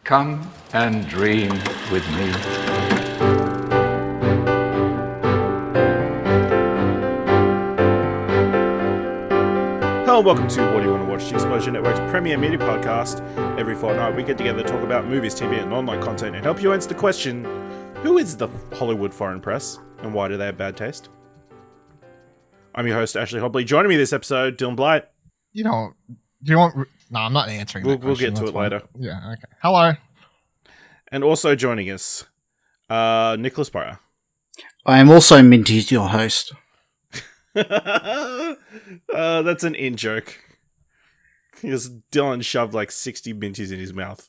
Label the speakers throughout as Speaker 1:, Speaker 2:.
Speaker 1: Come and dream with me.
Speaker 2: Hello and welcome to What Do You Want to Watch, the Explosion Network's premier media podcast. Every fortnight we get together to talk about movies, TV and online content and help you answer the question, who is the Hollywood foreign press and why do they have bad taste? I'm your host, Ashley Hobley. Joining me this episode, Dylan Blight.
Speaker 3: Do you want... No, I'm not answering that
Speaker 2: We'll
Speaker 3: question.
Speaker 2: get to it later.
Speaker 3: Yeah, okay. Hello.
Speaker 2: And also joining us, Nicholas Byer.
Speaker 4: I am also Minty, your host.
Speaker 2: That's an in-joke. Because Dylan shoved like 60 minties in his mouth.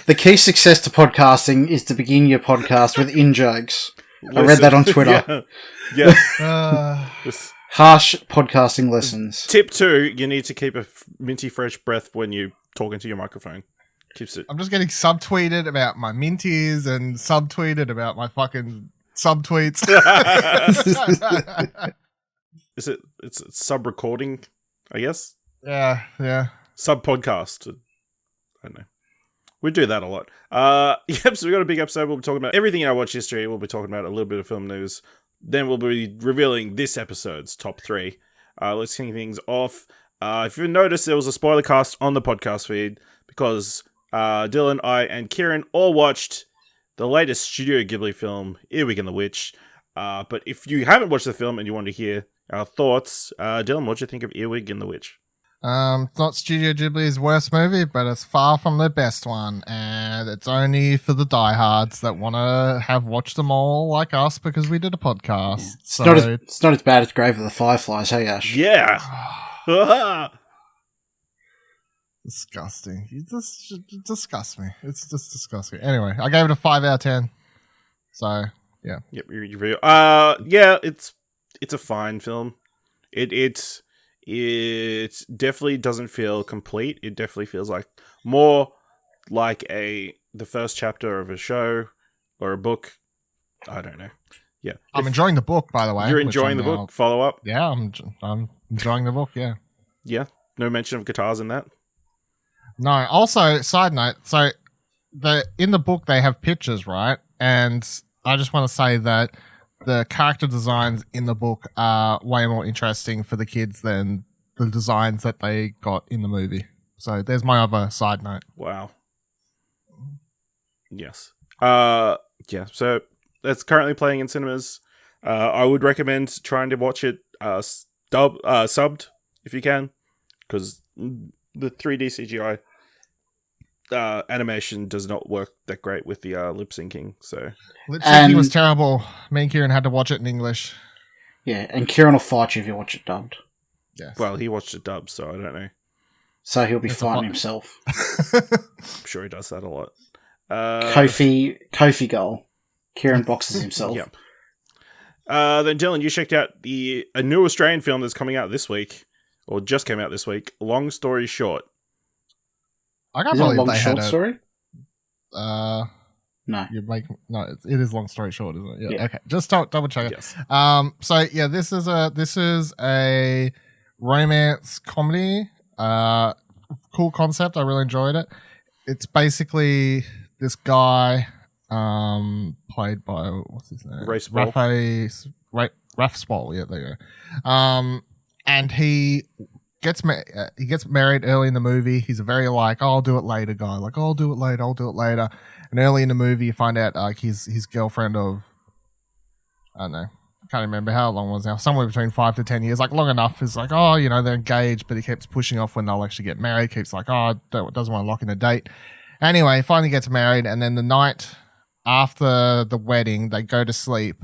Speaker 4: The key success to podcasting is to begin your podcast with in-jokes. I read that on Twitter.
Speaker 2: Yeah.
Speaker 4: Harsh podcasting lessons.
Speaker 2: Tip 2, you need to keep a minty fresh breath when you talk into your microphone. Keeps it.
Speaker 3: I'm just getting subtweeted about my minties and subtweeted about my fucking subtweets.
Speaker 2: It's sub-recording, I guess?
Speaker 3: Yeah.
Speaker 2: Sub-podcast. I don't know. We do that a lot. Yep, so we got a big episode. We'll be talking about everything in our watch history. We'll be talking about a little bit of film news. Then we'll be revealing this episode's top 3. Let's kick things off. If you noticed, there was a spoiler cast on the podcast feed because Dylan, I, and Kieran all watched the latest Studio Ghibli film, Earwig and The Witch. But if you haven't watched the film and you want to hear our thoughts, Dylan, what do you think of Earwig and The Witch?
Speaker 3: It's not Studio Ghibli's worst movie, but it's far from their best one, and it's only for the diehards that want to have watched them all like us because we did a podcast.
Speaker 4: Yeah. It's not as bad as Grave of the Fireflies, hey Ash?
Speaker 2: Yeah!
Speaker 3: Disgusting. You just disgust me. It's just disgusting. Anyway, I gave it a 5 out of 10. So, yeah.
Speaker 2: Yep, yeah, it's a fine film. It definitely doesn't feel complete. It definitely feels like more like the first chapter of a show or a book. I don't know. Yeah,
Speaker 3: I'm enjoying the book, by the way.
Speaker 2: You're enjoying the book. Follow up.
Speaker 3: Yeah, I'm enjoying the book. Yeah.
Speaker 2: Yeah. No mention of guitars in that.
Speaker 3: No. Also, side note. So, in the book they have pictures, right? And I just want to say that the character designs in the book are way more interesting for the kids than the designs that they got in the movie. So there's my other side note.
Speaker 2: Wow. Yes. Yeah. So that's currently playing in cinemas. I would recommend trying to watch it subbed if you can, because the 3D CGI animation does not work that great with the lip syncing. So
Speaker 3: lip syncing was terrible. Me and Kieran had to watch it in English.
Speaker 4: Yeah, and Kieran will fight you if you watch it dubbed.
Speaker 3: Yes.
Speaker 2: Well, he watched it dubbed, so I don't know.
Speaker 4: So he'll be fighting himself.
Speaker 2: I'm sure he does that a lot.
Speaker 4: Kofi goal. Kieran boxes himself.
Speaker 2: Yep. Then Dylan, you checked out a new Australian film that's coming out this week, or just came out this week. Long Story Short.
Speaker 3: I can't believe they had
Speaker 4: a story.
Speaker 3: No, it is Long Story Short, isn't it?
Speaker 2: Yeah.
Speaker 3: Okay, just double check it.
Speaker 2: Yes.
Speaker 3: So yeah, this is a romance comedy. Cool concept. I really enjoyed it. It's basically this guy, played by what's his name? Raph Spall. Yeah, there you go. And he gets married early in the movie. He's a very I'll do it later guy. I'll do it later. And early in the movie, you find out his girlfriend of, I don't know, can't remember how long it was now, somewhere between 5 to 10 years, long enough. Is they're engaged, but he keeps pushing off when they'll actually get married. Keeps doesn't want to lock in a date. Anyway, finally gets married, and then the night after the wedding, they go to sleep,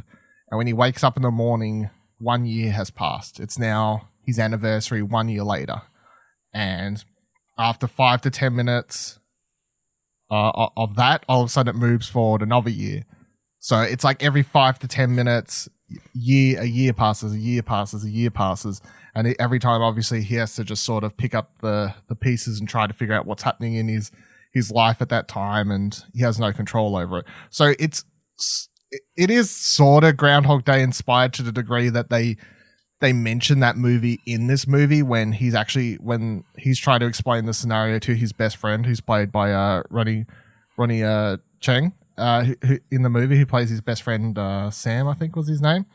Speaker 3: and when he wakes up in the morning, 1 year has passed. It's now his anniversary 1 year later, and after 5 to 10 minutes of that, all of a sudden it moves forward another year. So it's every 5 to 10 minutes, a year passes, and every time obviously he has to just sort of pick up the pieces and try to figure out what's happening in his life at that time, and he has no control over it. So it is sort of Groundhog Day inspired to the degree that they they mention that movie in this movie when he's trying to explain the scenario to his best friend, who's played by Ronnie Cheng, who in the movie, who plays his best friend Sam, I think was his name.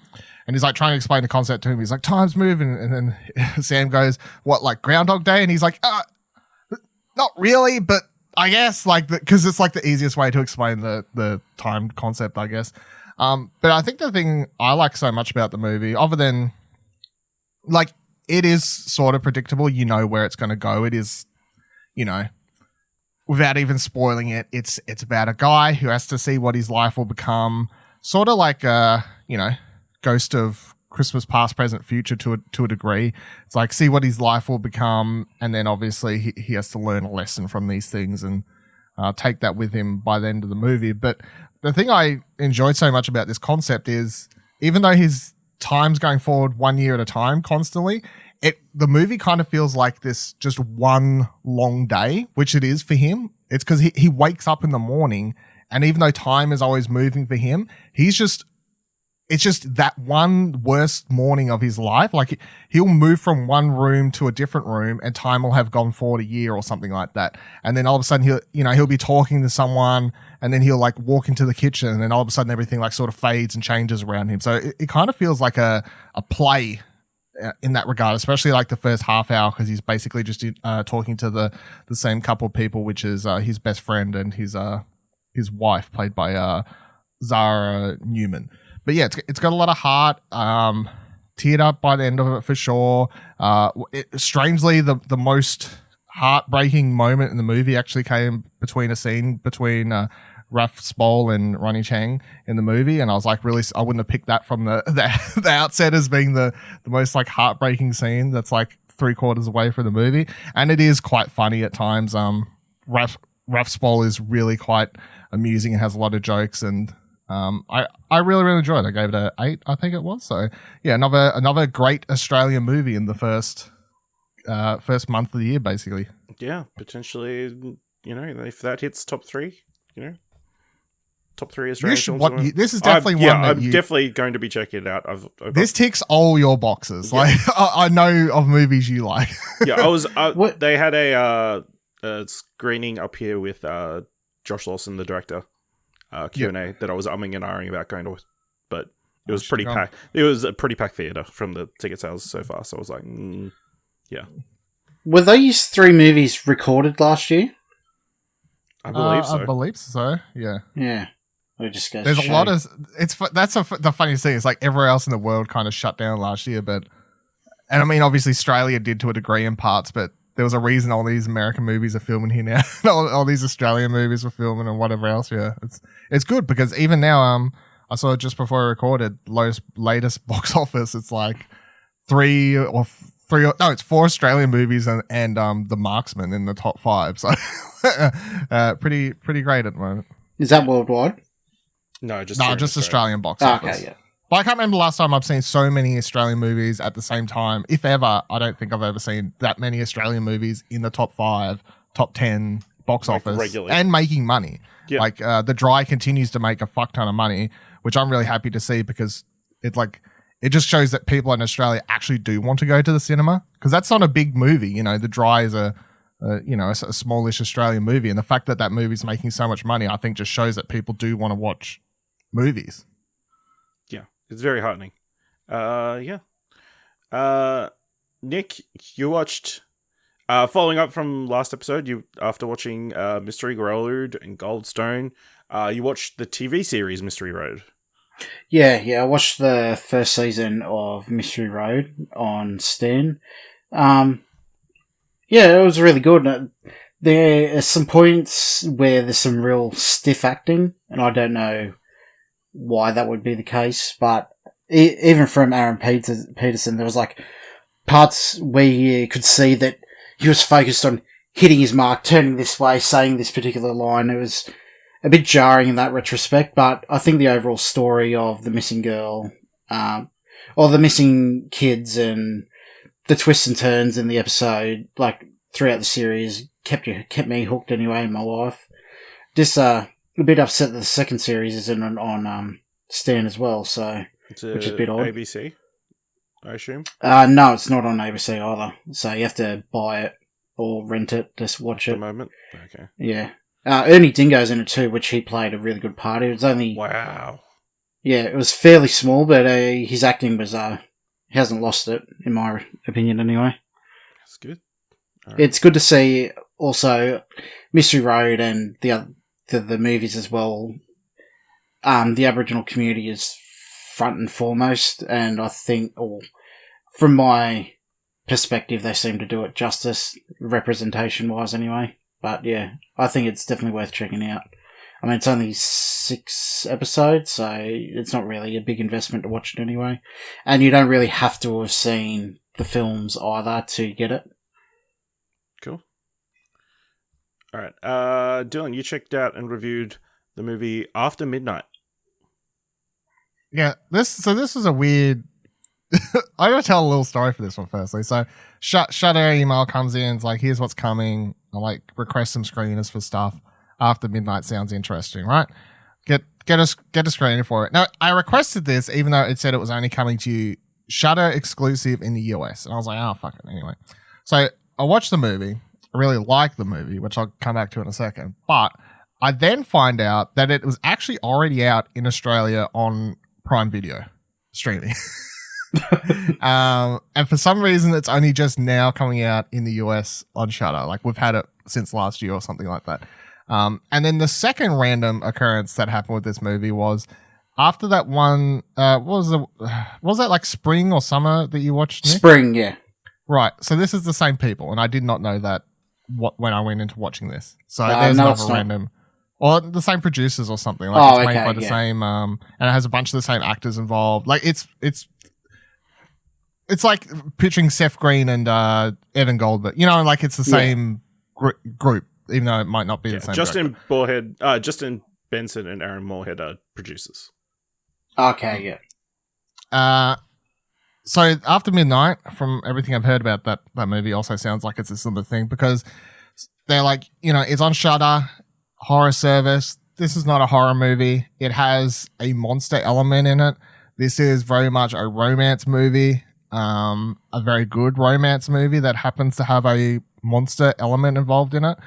Speaker 3: And he's like trying to explain the concept to him. He's like, time's moving. And then Sam goes, what, like Groundhog Day? And he's like, not really, but I guess, like, because it's like the easiest way to explain the time concept, I guess. But I think the thing I like so much about the movie, other than, like, it is sort of predictable. You know where it's going to go. It is, you know, without even spoiling it, it's about a guy who has to see what his life will become. Sort of like, you know, Ghost of Christmas Past, Present, Future to a degree. It's like, see what his life will become, and then obviously he has to learn a lesson from these things and take that with him by the end of the movie. But the thing I enjoyed so much about this concept is, even though his time's going forward 1 year at a time constantly, the movie kind of feels like this just one long day, which it is for him. It's because he wakes up in the morning, and even though time is always moving for him, it's just that one worst morning of his life. Like, he'll move from one room to a different room and time will have gone forward a year or something like that. And then all of a sudden he'll be talking to someone, and then he'll like walk into the kitchen, and then all of a sudden everything like sort of fades and changes around him. So it kind of feels like a play in that regard, especially like the first half hour, because he's basically just talking to the same couple of people, which is his best friend and his wife, played by Zara Newman. But yeah, it's got a lot of heart. Teared up by the end of it for sure. Strangely, the most heartbreaking moment in the movie actually came between a scene between Raph Spall and Ronnie Chang in the movie, and I was like, really, I wouldn't have picked that from the outset as being the most like heartbreaking scene. That's like 3/4 away from the movie, and it is quite funny at times. Raph Spall is really quite amusing and has a lot of jokes, and I really, really enjoyed it. I gave it an 8, I think it was. So yeah, another great Australian movie in the first month of the year, basically.
Speaker 2: Yeah, potentially, you know, if that hits top 3, you know, top 3 Australian films.
Speaker 3: This is definitely one.
Speaker 2: I'm definitely going to be checking it out.
Speaker 3: This ticks all your boxes. Yeah. Like I know of movies you like.
Speaker 2: Yeah, they had a screening up here with Josh Lawson, the director. Q&A that I was umming and ahhing about going to, but it was pretty packed. It was a pretty packed theater from the ticket sales so far. So I was like, yeah.
Speaker 4: Were these 3 movies recorded last year?
Speaker 2: I believe so.
Speaker 3: I believe so. Yeah.
Speaker 4: Yeah. It just goes.
Speaker 3: There's a lot of the funniest thing is like everywhere else in the world kind of shut down last year, and I mean obviously Australia did to a degree in parts, but there was a reason all these American movies are filming here now. all these Australian movies were filming and whatever else. Yeah, it's good because even now, I saw it just before I recorded latest box office. It's like 4 Australian movies and The Marksman in the top 5. So pretty great at the moment.
Speaker 4: Is that worldwide?
Speaker 2: No, just
Speaker 3: Australian box office.
Speaker 4: Okay, yeah.
Speaker 3: But I can't remember the last time I've seen so many Australian movies at the same time. If ever, I don't think I've ever seen that many Australian movies in the top 5, top 10 box office
Speaker 2: regularly.
Speaker 3: And making money.
Speaker 2: Yeah.
Speaker 3: Like The Dry continues to make a fuck ton of money, which I'm really happy to see because it just shows that people in Australia actually do want to go to the cinema, because that's not a big movie. You know, The Dry is a smallish Australian movie, and the fact that movie's making so much money, I think just shows that people do want to watch movies.
Speaker 2: It's very heartening. Yeah. Nick, you watched, following up from last episode, after watching Mystery Road and Goldstone, you watched the TV series Mystery Road.
Speaker 4: Yeah, I watched the first season of Mystery Road on Stan. Yeah, it was really good. There are some points where there's some real stiff acting, and I don't know why that would be the case, but even from Aaron Peterson, there was like parts where you could see that he was focused on hitting his mark, turning this way, saying this particular line. It was a bit jarring in that retrospect, but I think the overall story of the missing girl, or the missing kids, and the twists and turns in the episode, like throughout the series, kept me hooked anyway, and my wife. Just a bit upset that the second series isn't on Stan as well, so which is a bit odd.
Speaker 2: ABC. I assume?
Speaker 4: No, it's not on ABC either. So you have to buy it or rent it to watch
Speaker 2: At
Speaker 4: it.
Speaker 2: the moment? Okay.
Speaker 4: Yeah. Ernie Dingo's in it too, which he played a really good part. It was only...
Speaker 2: Wow.
Speaker 4: Yeah, it was fairly small, but his acting was... he hasn't lost it, in my opinion anyway.
Speaker 2: That's good. All right.
Speaker 4: It's good to see also Mystery Road and the movies as well. The Aboriginal community is front and foremost, and I think, from my perspective, they seem to do it justice, representation-wise anyway. But yeah, I think it's definitely worth checking out. I mean, it's only 6 episodes, so it's not really a big investment to watch it anyway. And you don't really have to have seen the films either to get it.
Speaker 2: Cool. All right. Dylan, you checked out and reviewed the movie After Midnight.
Speaker 3: Yeah, this is a weird... I gotta tell a little story for this one firstly. So Shutter email comes in, it's like, here's what's coming. I like request some screeners for stuff. After Midnight sounds interesting, right? Get a screener for it. Now, I requested this even though it said it was only coming to Shutter exclusive in the US. And I was like, oh, fuck it, anyway. So I watched the movie. I really liked the movie, which I'll come back to in a second. But I then find out that it was actually already out in Australia on Prime Video streaming. And for some reason it's only just now coming out in the US on Shudder. Like, we've had it since last year or something like that. And then the second random occurrence that happened with this movie was after that one, was that like spring or summer that you watched, Nick?
Speaker 4: Spring, yeah.
Speaker 3: Right. So this is the same people, and I did not know that when I went into watching this. So
Speaker 4: No,
Speaker 3: there's
Speaker 4: it's
Speaker 3: another
Speaker 4: not.
Speaker 3: random, or the same producers or something. Like, it's made
Speaker 4: okay,
Speaker 3: by the
Speaker 4: yeah.
Speaker 3: same, and it has a bunch of the same actors involved. Like, it's like picturing Seth Green and Evan Goldberg. You know, like, it's the same group, even though it might not be the same.
Speaker 2: Justin Benson and Aaron Moorhead are producers.
Speaker 4: Okay, yeah.
Speaker 3: So After Midnight, from everything I've heard about that movie, also sounds like it's a similar thing, because they're like, you know, it's on Shudder, horror service. This is not a horror movie. It has a monster element in it. This is very much a romance movie, a very good romance movie that happens to have a monster element involved in it.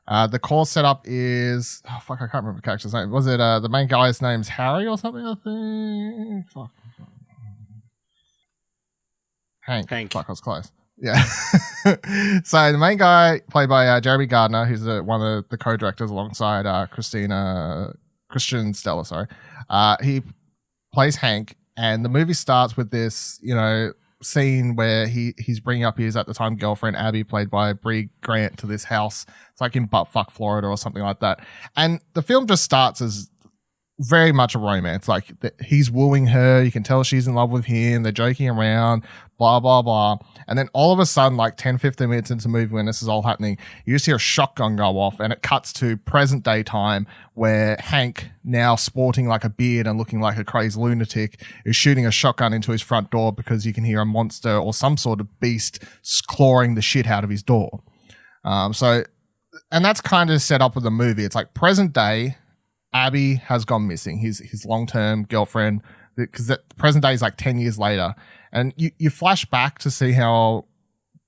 Speaker 3: The core setup is... Oh, fuck, I can't remember the character's name. Was it the main guy's name's Harry or something, I think? Fuck. Hank. Fuck, I was close. Yeah. So the main guy, played by Jeremy Gardner, who's one of the co-directors alongside Christian Stella, sorry. He plays Hank, and the movie starts with this, you know, scene where he's bringing up his, at the time, girlfriend Abby, played by Brie Grant, to this house. It's like in Buttfuck, Florida or something like that. And the film just starts as very much a romance. Like, he's wooing her. You can tell she's in love with him. They're joking around, blah, blah, blah. And then all of a sudden, like 10, 15 minutes into the movie when this is all happening, you just hear a shotgun go off, and it cuts to present day time where Hank, now sporting like a beard and looking like a crazy lunatic, is shooting a shotgun into his front door because you can hear a monster or some sort of beast clawing the shit out of his door. And that's kind of set up with the movie. It's like present day, Abby has gone missing, his long-term girlfriend, because the present day is like 10 years later. And you flash back to see how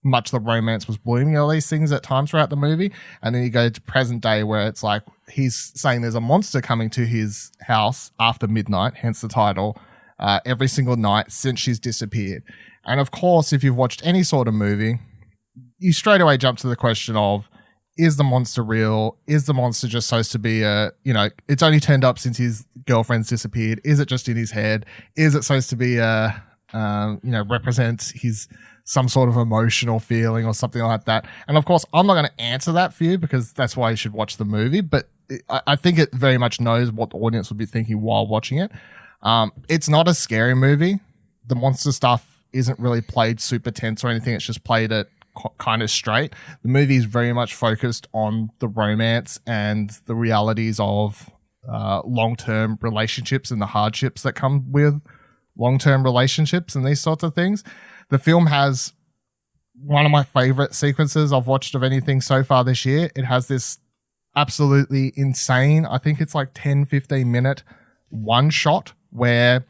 Speaker 3: much the romance was blooming, all these things at times throughout the movie. And then you go to present day where it's like he's saying there's a monster coming to his house after midnight, hence the title, every single night since she's disappeared. And of course, if you've watched any sort of movie, you straight away jump to the question of, is the monster real? Is the monster just supposed to be it's only turned up since his girlfriend's disappeared? Is it just in his head? Is it supposed to be represents his some sort of emotional feeling or something like that? And of course, I'm not going to answer that for you, because that's why you should watch the movie. But I think it very much knows what the audience would be thinking while watching it. It's not a scary movie. The monster stuff isn't really played super tense or anything. It's just played at kind of straight. The movie is very much focused on the romance and the realities of long-term relationships and the hardships that come with long-term relationships and these sorts of things. The film has one of my favorite sequences I've watched of anything so far this year. It has this absolutely insane, I think it's like 10-15 minute one shot where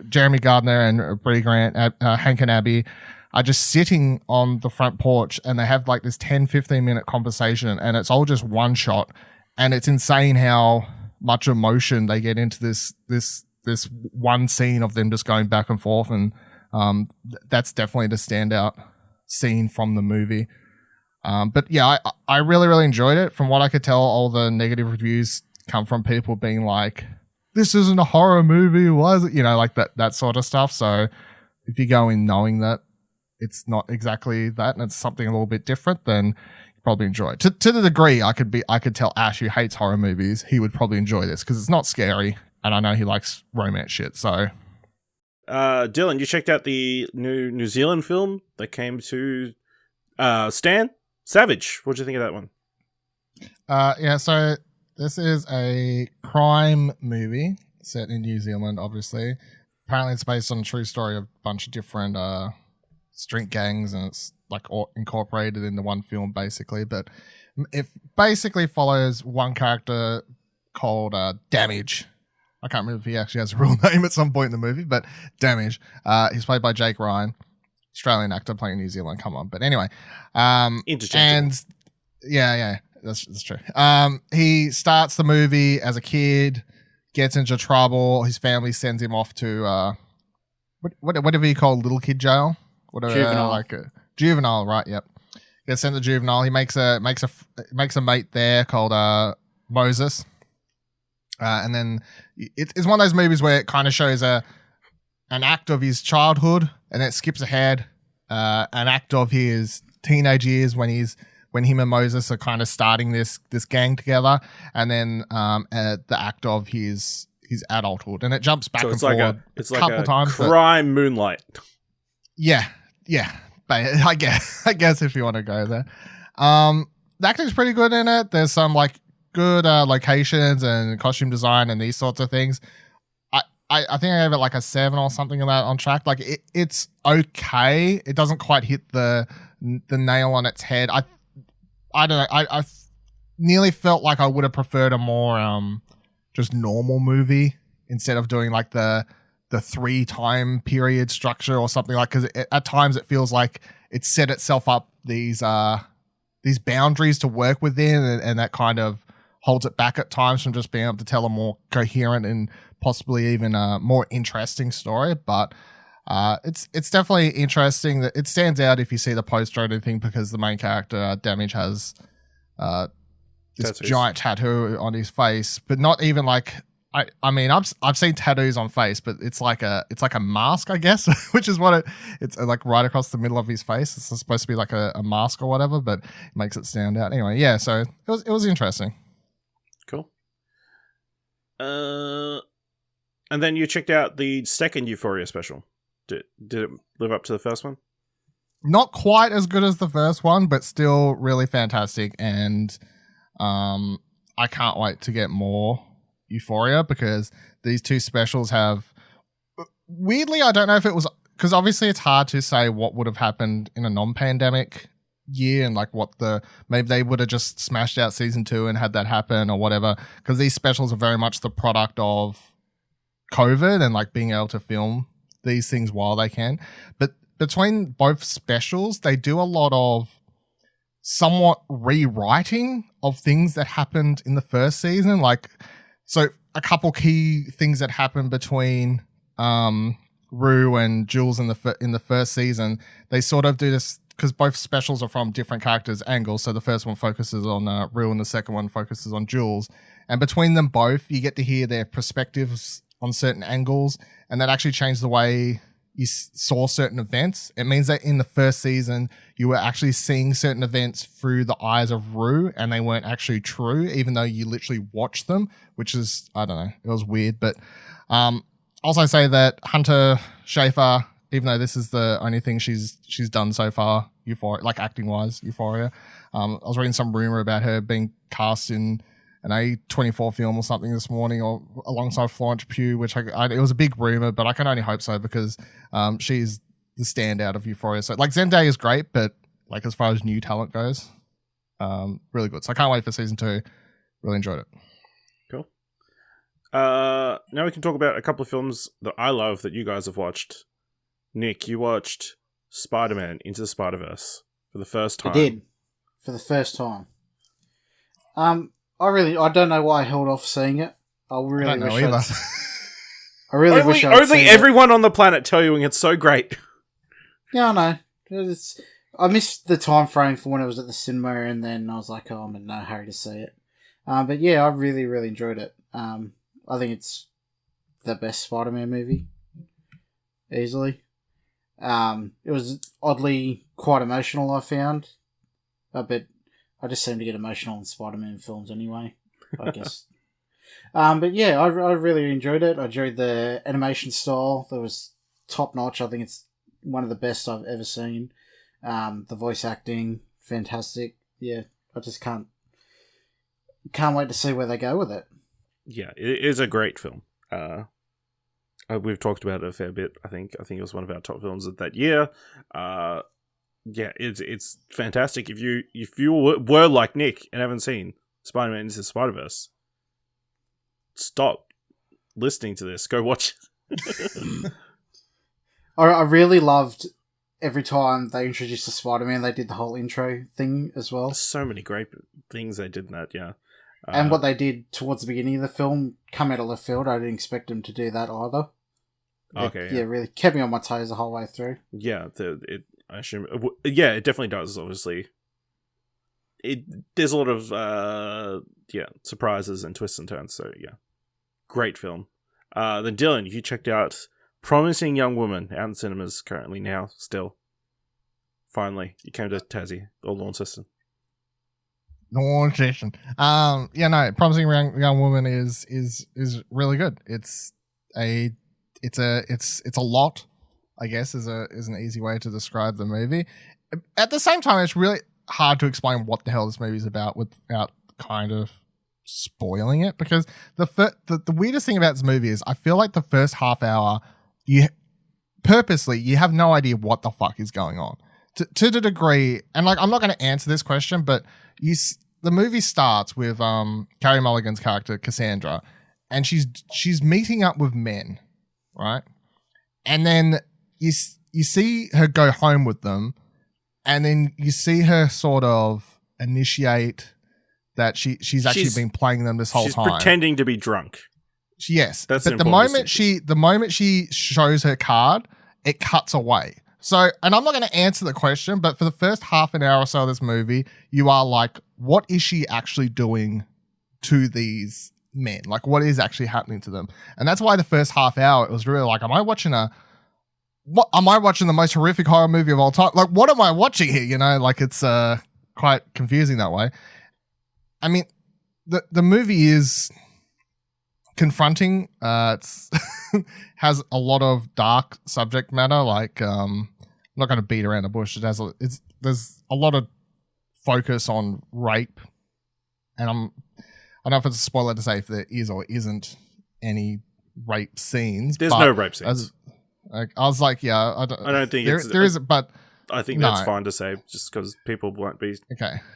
Speaker 3: Jeremy Gardner and Brie Grant, Hank and Abby are just sitting on the front porch, and they have like this 10-15 minute conversation, and it's all just one shot, and it's insane how much emotion they get into this one scene of them just going back and forth, and that's definitely the standout scene from the movie. But yeah, I really, really enjoyed it. From what I could tell, all the negative reviews come from people being like, this isn't a horror movie, why is it? Like that sort of stuff. So if you go in knowing that it's not exactly that and it's something a little bit different, then you probably enjoy it. To the degree I could tell Ash, who hates horror movies, he would probably enjoy this because it's not scary, and I know he likes romance shit. So
Speaker 2: Dylan, you checked out the New Zealand film that came to Stan? Savage. What do you think of that one?
Speaker 3: Yeah, so this is a crime movie set in New Zealand, obviously. Apparently it's based on a true story of a bunch of different street gangs, and it's like incorporated into one film basically. But it basically follows one character called Damage. I can't remember if he actually has a real name at some point in the movie, but Damage. He's played by Jake Ryan. Australian actor playing New Zealand, come on. But anyway,
Speaker 2: Interchangeable.
Speaker 3: And yeah, that's true. He starts the movie as a kid, gets into trouble. His family sends him off to whatever you call little kid jail, whatever,
Speaker 4: Juvenile.
Speaker 3: Juvenile, right? Yep. Gets sent to juvenile. He makes a mate there called Moses, and then it's one of those movies where it kind of shows an act of his childhood, and it skips ahead an act of his teenage years when him and Moses are kind of starting this gang together, and then the act of his adulthood, and it jumps back and forward
Speaker 2: a
Speaker 3: couple times.
Speaker 2: Crime Moonlight.
Speaker 3: Yeah, but I guess if you want to go there, the acting's pretty good in it. There's some like good locations and costume design and these sorts of things. I think I gave it like a 7 or something of that on Trakt. Like it's okay. It doesn't quite hit the nail on its head. I don't know. I nearly felt like I would have preferred a more just normal movie instead of doing like the 3 time period structure or something, like, because at times it feels like it set itself up these boundaries to work within, and that kind of holds it back at times from just being able to tell a more coherent and possibly even a more interesting story. But it's definitely interesting that it stands out if you see the poster or anything, because the main character Damage has this
Speaker 2: Tattoos.
Speaker 3: giant tattoo on his face, but not even like I mean I've seen tattoos on face, but it's like a mask, I guess, which is what it's like right across the middle of his face. It's supposed to be like a mask or whatever, but it makes it stand out. Anyway, yeah, so it was interesting.
Speaker 2: Cool. And then you checked out the second Euphoria special. Did it live up to the first one?
Speaker 3: Not quite as good as the first one, but still really fantastic. And I can't wait to get more Euphoria, because these two specials have... Weirdly, I don't know if it was... Because obviously it's hard to say what would have happened in a non-pandemic year, and like maybe they would have just smashed out season 2 and had that happen or whatever, because these specials are very much the product of COVID and like being able to film these things while they can. But between both specials, they do a lot of somewhat rewriting of things that happened in the first season. Like, so a couple key things that happened between Rue and Jules in the first season, they sort of do this because both specials are from different characters' angles. So the first one focuses on Rue and the second one focuses on Jules. And between them both, you get to hear their perspectives on certain angles, and that actually changed the way you saw certain events. It means that in the first season, you were actually seeing certain events through the eyes of Rue, and they weren't actually true, even though you literally watched them, which is, I don't know, it was weird. But also say that Hunter Schafer, even though this is the only thing she's done so far, Euphoria, like acting-wise, Euphoria, I was reading some rumor about her being cast in an A24 film or something this morning, or alongside Florence Pugh, which it was a big rumor, but I can only hope so, because she's the standout of Euphoria. So like Zendaya is great, but like as far as new talent goes, really good. So I can't wait for season 2. Really enjoyed it.
Speaker 2: Cool. Now we can talk about a couple of films that I love that you guys have watched. Nick, you watched Spider-Man Into the Spider-Verse for the first time.
Speaker 4: I did. For the first time. I don't know why I held off seeing it. I
Speaker 3: don't know either.
Speaker 4: I really wish I'd
Speaker 2: Only
Speaker 4: seen
Speaker 2: everyone on the planet tell you it's so great.
Speaker 4: Yeah, I know. I missed the time frame for when it was at the cinema, and then I was like, oh, I'm in no hurry to see it. But yeah, I really, really enjoyed it. I think it's the best Spider-Man movie. Easily. It was oddly quite emotional, I found. But I just seem to get emotional in Spider-Man films anyway, I guess. But yeah, I really enjoyed it. I enjoyed the animation style. That was top-notch. I think it's one of the best I've ever seen. The voice acting, fantastic. Yeah, I just can't wait to see where they go with it.
Speaker 2: Yeah, it is a great film. We've talked about it a fair bit. I think it was one of our top films of that year. Yeah, it's fantastic. If you were like Nick and haven't seen Spider-Man Into the Spider-Verse, stop listening to this. Go watch it.
Speaker 4: I really loved every time they introduced the Spider-Man, they did the whole intro thing as well.
Speaker 2: So many great things they did in that, yeah.
Speaker 4: And what they did towards the beginning of the film, come out of left field. I didn't expect them to do that either.
Speaker 2: Okay.
Speaker 4: Yeah, really kept me on my toes the whole way through.
Speaker 2: Yeah, I assume. Yeah, it definitely does. Obviously, there's a lot of surprises and twists and turns. So yeah, great film. Then Dylan, you checked out Promising Young Woman out in cinemas currently now. Still, finally, you came to Tassie or Launceston.
Speaker 3: Launceston. Promising Young Woman is really good. It's a lot, I guess, is an easy way to describe the movie. At the same time, it's really hard to explain what the hell this movie is about without kind of spoiling it, because the weirdest thing about this movie is I feel like the first half hour you have no idea what the fuck is going on to the degree, and like I'm not going to answer this question, but the movie starts with Carey Mulligan's character Cassandra, and she's meeting up with men, right? And then you see her go home with them, and then you see her sort of initiate that she's actually been playing them this whole time.
Speaker 2: She's pretending to be drunk.
Speaker 3: Yes,
Speaker 2: that's
Speaker 3: but the moment she shows her card, it cuts away. So, and I'm not going to answer the question, but for the first half an hour or so of this movie, you are like, what is she actually doing to these men? Like, what is actually happening to them? And that's why the first half hour, it was really like, am I watching the most horrific horror movie of all time? Like, what am I watching here? You know, like it's quite confusing that way. I mean, the movie is confronting. It's has a lot of dark subject matter. Like, I'm not going to beat around the bush. There's a lot of focus on rape, and I don't know if it's a spoiler to say if there is or isn't any rape scenes.
Speaker 2: There's no rape scenes.
Speaker 3: I was like, yeah, I don't think there is, but
Speaker 2: I think that's fine to say, just because people won't be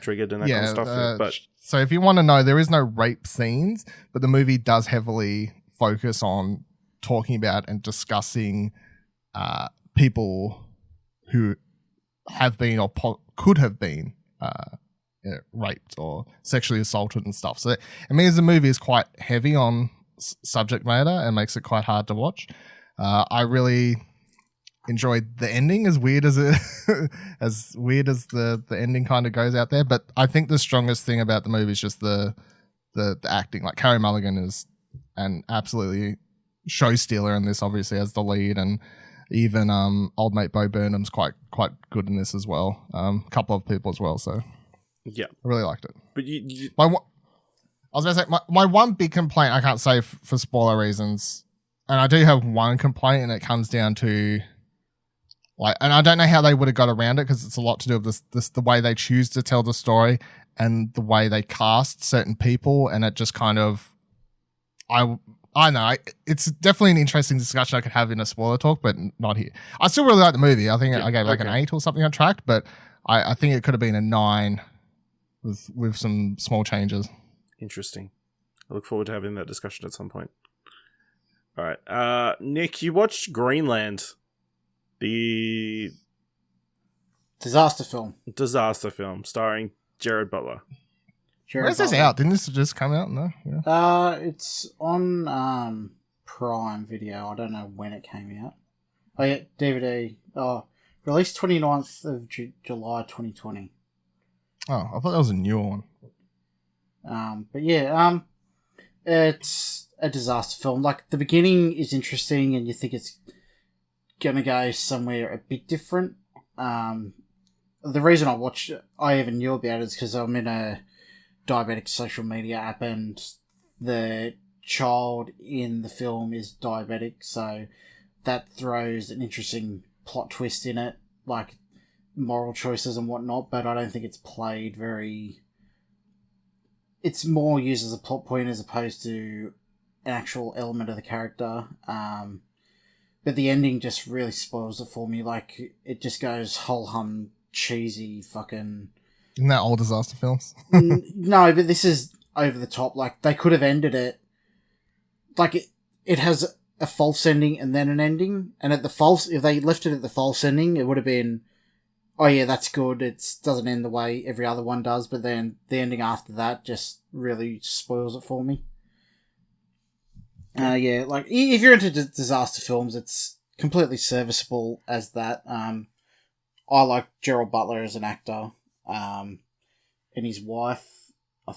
Speaker 2: triggered and that kind of stuff. But
Speaker 3: so if you want to know, there is no rape scenes, but the movie does heavily focus on talking about and discussing people who have been or could have been raped or sexually assaulted and stuff. So it means the movie is quite heavy on subject matter and makes it quite hard to watch. I really enjoyed the ending, as weird as the ending kind of goes out there. But I think the strongest thing about the movie is just the acting. Like Carey Mulligan is an absolutely show stealer in this, obviously as the lead, and even old mate Bo Burnham's quite good in this as well. A couple of people as well. So
Speaker 2: yeah,
Speaker 3: I really liked it.
Speaker 2: But
Speaker 3: I was going to say my one big complaint, I can't say for spoiler reasons, and I do have one complaint, and it comes down to and I don't know how they would have got around it, because it's a lot to do with this the way they choose to tell the story and the way they cast certain people, and it just kind of I know it's definitely an interesting discussion I could have in a spoiler talk, but not here. I still really like the movie. I think I gave an 8 or something on Trakt, but I think it could have been a 9 with some small changes.
Speaker 2: Interesting. I look forward to having that discussion at some point. All right. Nick, you watched Greenland, the
Speaker 4: Disaster film.
Speaker 2: disaster film starring Jared Butler.
Speaker 3: Where's this out? Didn't this just come out? No. Yeah.
Speaker 4: It's on Prime Video. I don't know when it came out. Oh yeah, DVD. Oh, released 29th of July 2020.
Speaker 3: Oh, I thought that was a newer one.
Speaker 4: But yeah, it's a disaster film. Like, the beginning is interesting, and you think it's gonna go somewhere a bit different. The reason I even knew about it is because I'm in a diabetic social media app, and the child in the film is diabetic, so that throws an interesting plot twist in it, like moral choices and whatnot, but I don't think it's played very... It's more used as a plot point as opposed to an actual element of the character. But the ending just really spoils it for me. Like, it just goes whole hum cheesy fucking...
Speaker 3: Isn't that all disaster films?
Speaker 4: No, but this is over the top. Like, they could have ended it... Like, it has a false ending and then an ending. And at the false... If they left it at the false ending, it would have been... Oh yeah, that's good. It doesn't end the way every other one does, but then the ending after that just really spoils it for me. Yeah, like, if you're into disaster films, it's completely serviceable as that. I like Gerald Butler as an actor, and his wife, I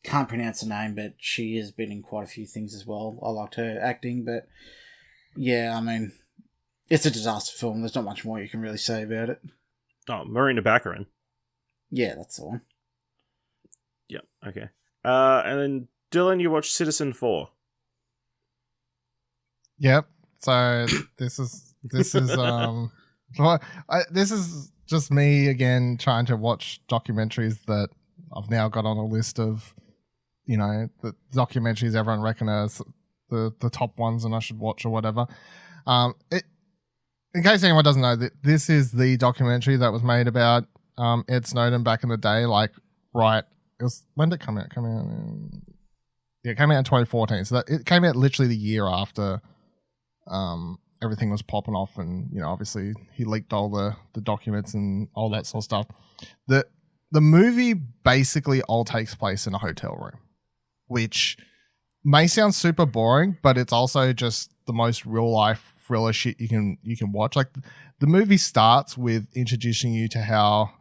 Speaker 4: can't pronounce her name, but she has been in quite a few things as well. I liked her acting, but yeah, I mean, it's a disaster film. There's not much more you can really say about it.
Speaker 2: Oh, Marina Baccarin.
Speaker 4: Yeah, that's the one.
Speaker 2: Yeah, okay. And then, Dylan, you watched Citizen 4.
Speaker 3: Yep. So this is this is just me again trying to watch documentaries that I've now got on a list of, you know, the documentaries everyone reckons the top ones and I should watch or whatever. In case anyone doesn't know, this is the documentary that was made about Ed Snowden back in the day. Like, right, it was, when did it come out? It came out in 2014. So it came out literally the year after everything was popping off, and you know, obviously he leaked all the documents and all that sort of stuff. The movie basically all takes place in a hotel room, which may sound super boring, but it's also just the most real life thriller shit you can watch. Like, the movie starts with introducing you to how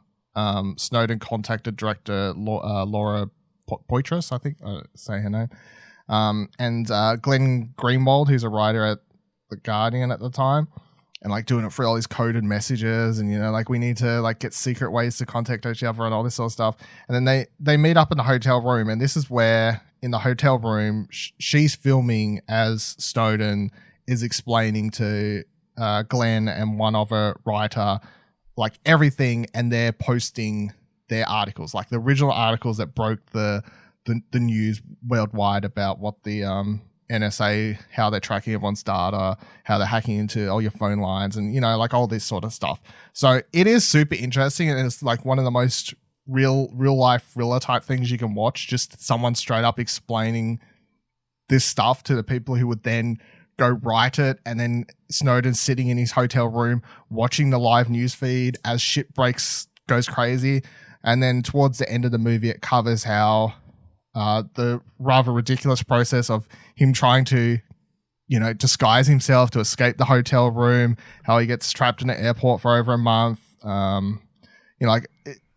Speaker 3: Snowden contacted director Laura Poitras, I think, say her name, and Glenn Greenwald, who's a writer at The Guardian at the time, and like doing it for all these coded messages, and you know, like, we need to like get secret ways to contact each other and all this sort of stuff. And then they meet up in the hotel room, and this is where in the hotel room she's filming as Snowden is explaining to Glenn and one other writer like everything, and they're posting their articles, like the original articles that broke the news worldwide about what the NSA, how they're tracking everyone's data, how they're hacking into all your phone lines, and you know, like all this sort of stuff. So it is super interesting, and it's like one of the most real life thriller type things you can watch. Just someone straight up explaining this stuff to the people who would then go write it, and then Snowden sitting in his hotel room watching the live news feed as shit goes crazy. And then towards the end of the movie, it covers how the rather ridiculous process of him trying to, you know, disguise himself to escape the hotel room, how he gets trapped in an airport for over a month. You know, like,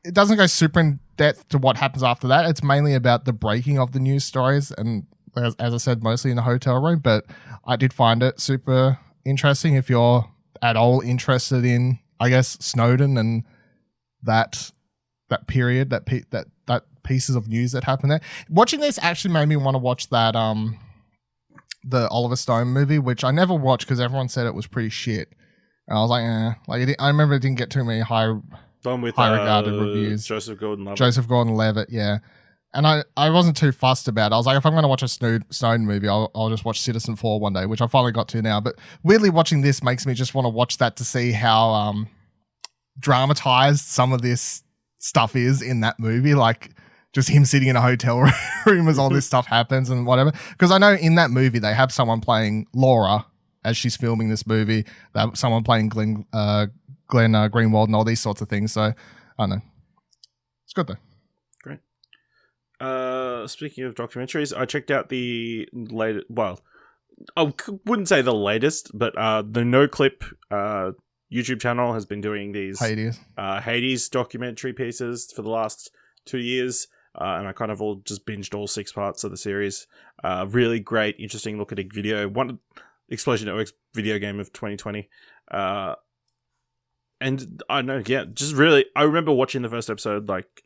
Speaker 3: it doesn't go super in depth to what happens after that. It's mainly about the breaking of the news stories, and as I said, mostly in the hotel room, but I did find it super interesting if you're at all interested in, I guess, Snowden and that period, that pieces of news that happened there. Watching this actually made me want to watch that the Oliver Stone movie, which I never watched because everyone said it was pretty shit. And I was like, I remember it didn't get too many high regarded reviews.
Speaker 2: Joseph Gordon-Levitt,
Speaker 3: yeah. And I wasn't too fussed about it. I was like, if I'm going to watch a Snowden movie, I'll just watch Citizen 4 one day, which I finally got to now. But weirdly, watching this makes me just want to watch that to see how dramatized some of this stuff is in that movie. Like, just him sitting in a hotel room as all this stuff happens and whatever. Because I know in that movie they have someone playing Laura as she's filming this movie. Someone playing Glenn Greenwald and all these sorts of things. So I don't know. It's good though.
Speaker 2: Great. Speaking of documentaries, I checked out the latest. Well, I wouldn't say the latest, but the No Clip YouTube channel has been doing these Hades documentary pieces for the last 2 years, and I kind of just binged all 6 parts of the series. Really great, interesting look at a video. One Explosion Network's video game of 2020. And I know, yeah, just really, I remember watching the first episode, like,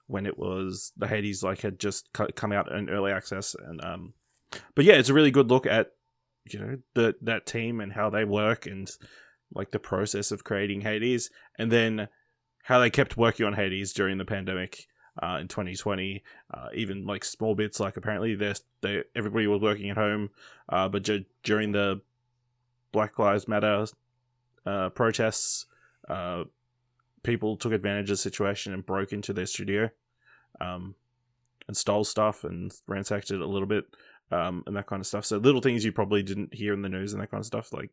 Speaker 2: when it was, the Hades, like, had just come out in early access, and, but yeah, it's a really good look at, you know, that team and how they work, and, like, the process of creating Hades, and then how they kept working on Hades during the pandemic, in 2020, even, like, small bits, like, apparently everybody was working at home, but during the Black Lives Matter, protests, people took advantage of the situation and broke into their studio, and stole stuff and ransacked it a little bit, and that kind of stuff. So little things you probably didn't hear in the news and that kind of stuff, like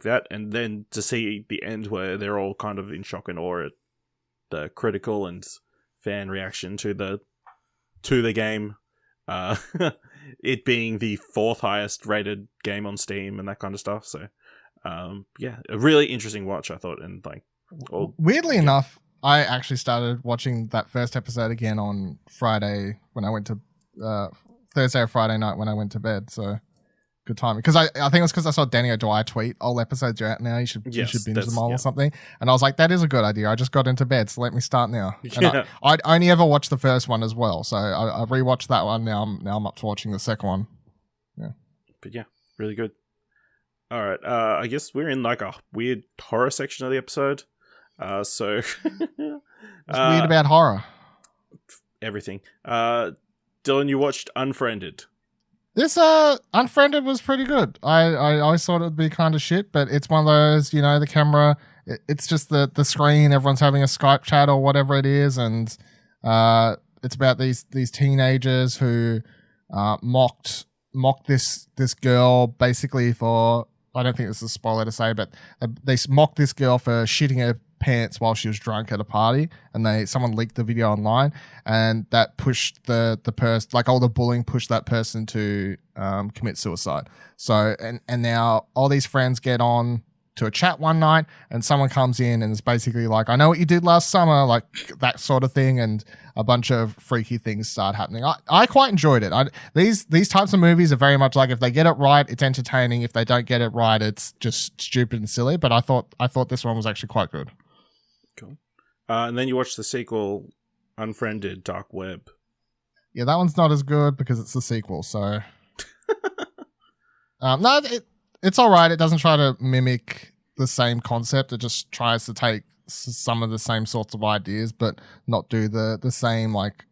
Speaker 2: that. And then to see the end where they're all kind of in shock and awe at the critical and fan reaction to the game, it being the 4th highest rated game on Steam and that kind of stuff. So yeah, a really interesting watch, I thought. And like,
Speaker 3: weirdly enough, I actually started watching that first episode again on Friday when I went to Thursday or Friday night when I went to bed. So good timing, because I think it was because I saw Danny O'Dwyer tweet, all episodes are out now, you should binge them all or something, and I was like, that is a good idea. I just got into bed, so let me start now. And I'd only ever watched the first one as well, so I rewatched that one. Now I'm up to watching the second one. Yeah,
Speaker 2: but yeah, really good. All right, I guess we're in like a weird horror section of the episode. So
Speaker 3: what's weird about horror?
Speaker 2: Everything. Dylan, you watched Unfriended.
Speaker 3: This Unfriended was pretty good. I always thought it would be kind of shit, but it's one of those, you know, the camera, it's just the screen, everyone's having a Skype chat or whatever it is, and it's about these teenagers who mocked this girl basically for, I don't think this is a spoiler to say, but they mocked this girl for shitting her pants while she was drunk at a party, and someone leaked the video online, and that pushed the person, like all the bullying pushed that person to commit suicide. So and now all these friends get on to a chat one night, and someone comes in and is basically like, I know what you did last summer, like that sort of thing, and a bunch of freaky things start happening. I quite enjoyed it. These types of movies are very much like, if they get it right, it's entertaining. If they don't get it right, it's just stupid and silly. But I thought this one was actually quite good.
Speaker 2: Cool. And then you watched the sequel, Unfriended Dark Web.
Speaker 3: Yeah, that one's not as good because it's the sequel. So no, it's all right. It doesn't try to mimic the same concept. It just tries to take some of the same sorts of ideas, but not do the same, like,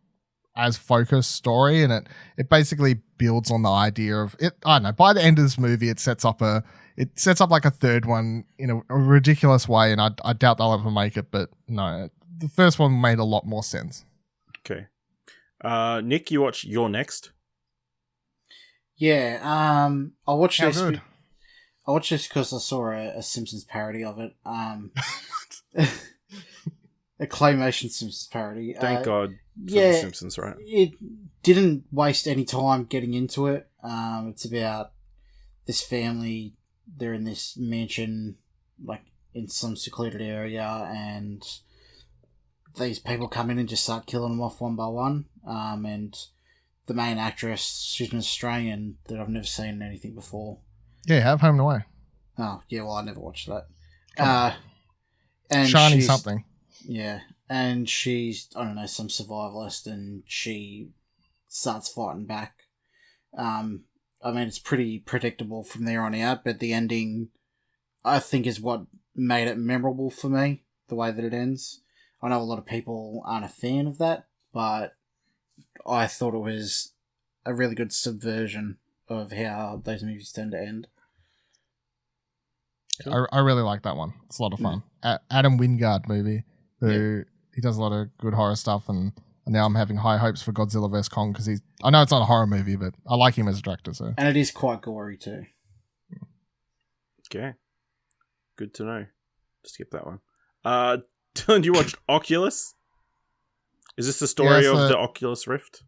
Speaker 3: as focused story. And it basically builds on the idea of it. I don't know. By the end of this movie, it sets up like a third one in a ridiculous way, and I doubt they'll ever make it. But no, the first one made a lot more sense.
Speaker 2: Okay, Nick, you watch You're Next?
Speaker 4: Yeah, I watched
Speaker 3: How
Speaker 4: this.
Speaker 3: good?
Speaker 4: I watched this because I saw a Simpsons parody of it. A claymation Simpsons parody.
Speaker 2: Thank God for
Speaker 4: yeah,
Speaker 2: The Simpsons, right?
Speaker 4: It didn't waste any time getting into it. It's about this family. They're in this mansion, like in some secluded area, and these people come in and just start killing them off one by one. And the main actress, she's an Australian that I've never seen in anything before.
Speaker 3: Yeah, have Home and Away.
Speaker 4: Oh, yeah, well, I never watched that.
Speaker 3: And Shiny something.
Speaker 4: Yeah, and she's, I don't know, some survivalist, and she starts fighting back. I mean, it's pretty predictable from there on out, but the ending, I think, is what made it memorable for me, the way that it ends. I know a lot of people aren't a fan of that, but I thought it was a really good subversion of how those movies tend to end.
Speaker 3: I really like that one. It's a lot of fun. Adam Wingard movie, who he does a lot of good horror stuff, and And now I'm having high hopes for Godzilla vs Kong because I know it's not a horror movie, but I like him as a director. So
Speaker 4: And it is quite gory too.
Speaker 2: Okay. Good to know. Skip that one. Dylan, you watched Oculus? Is this the story of the Oculus Rift?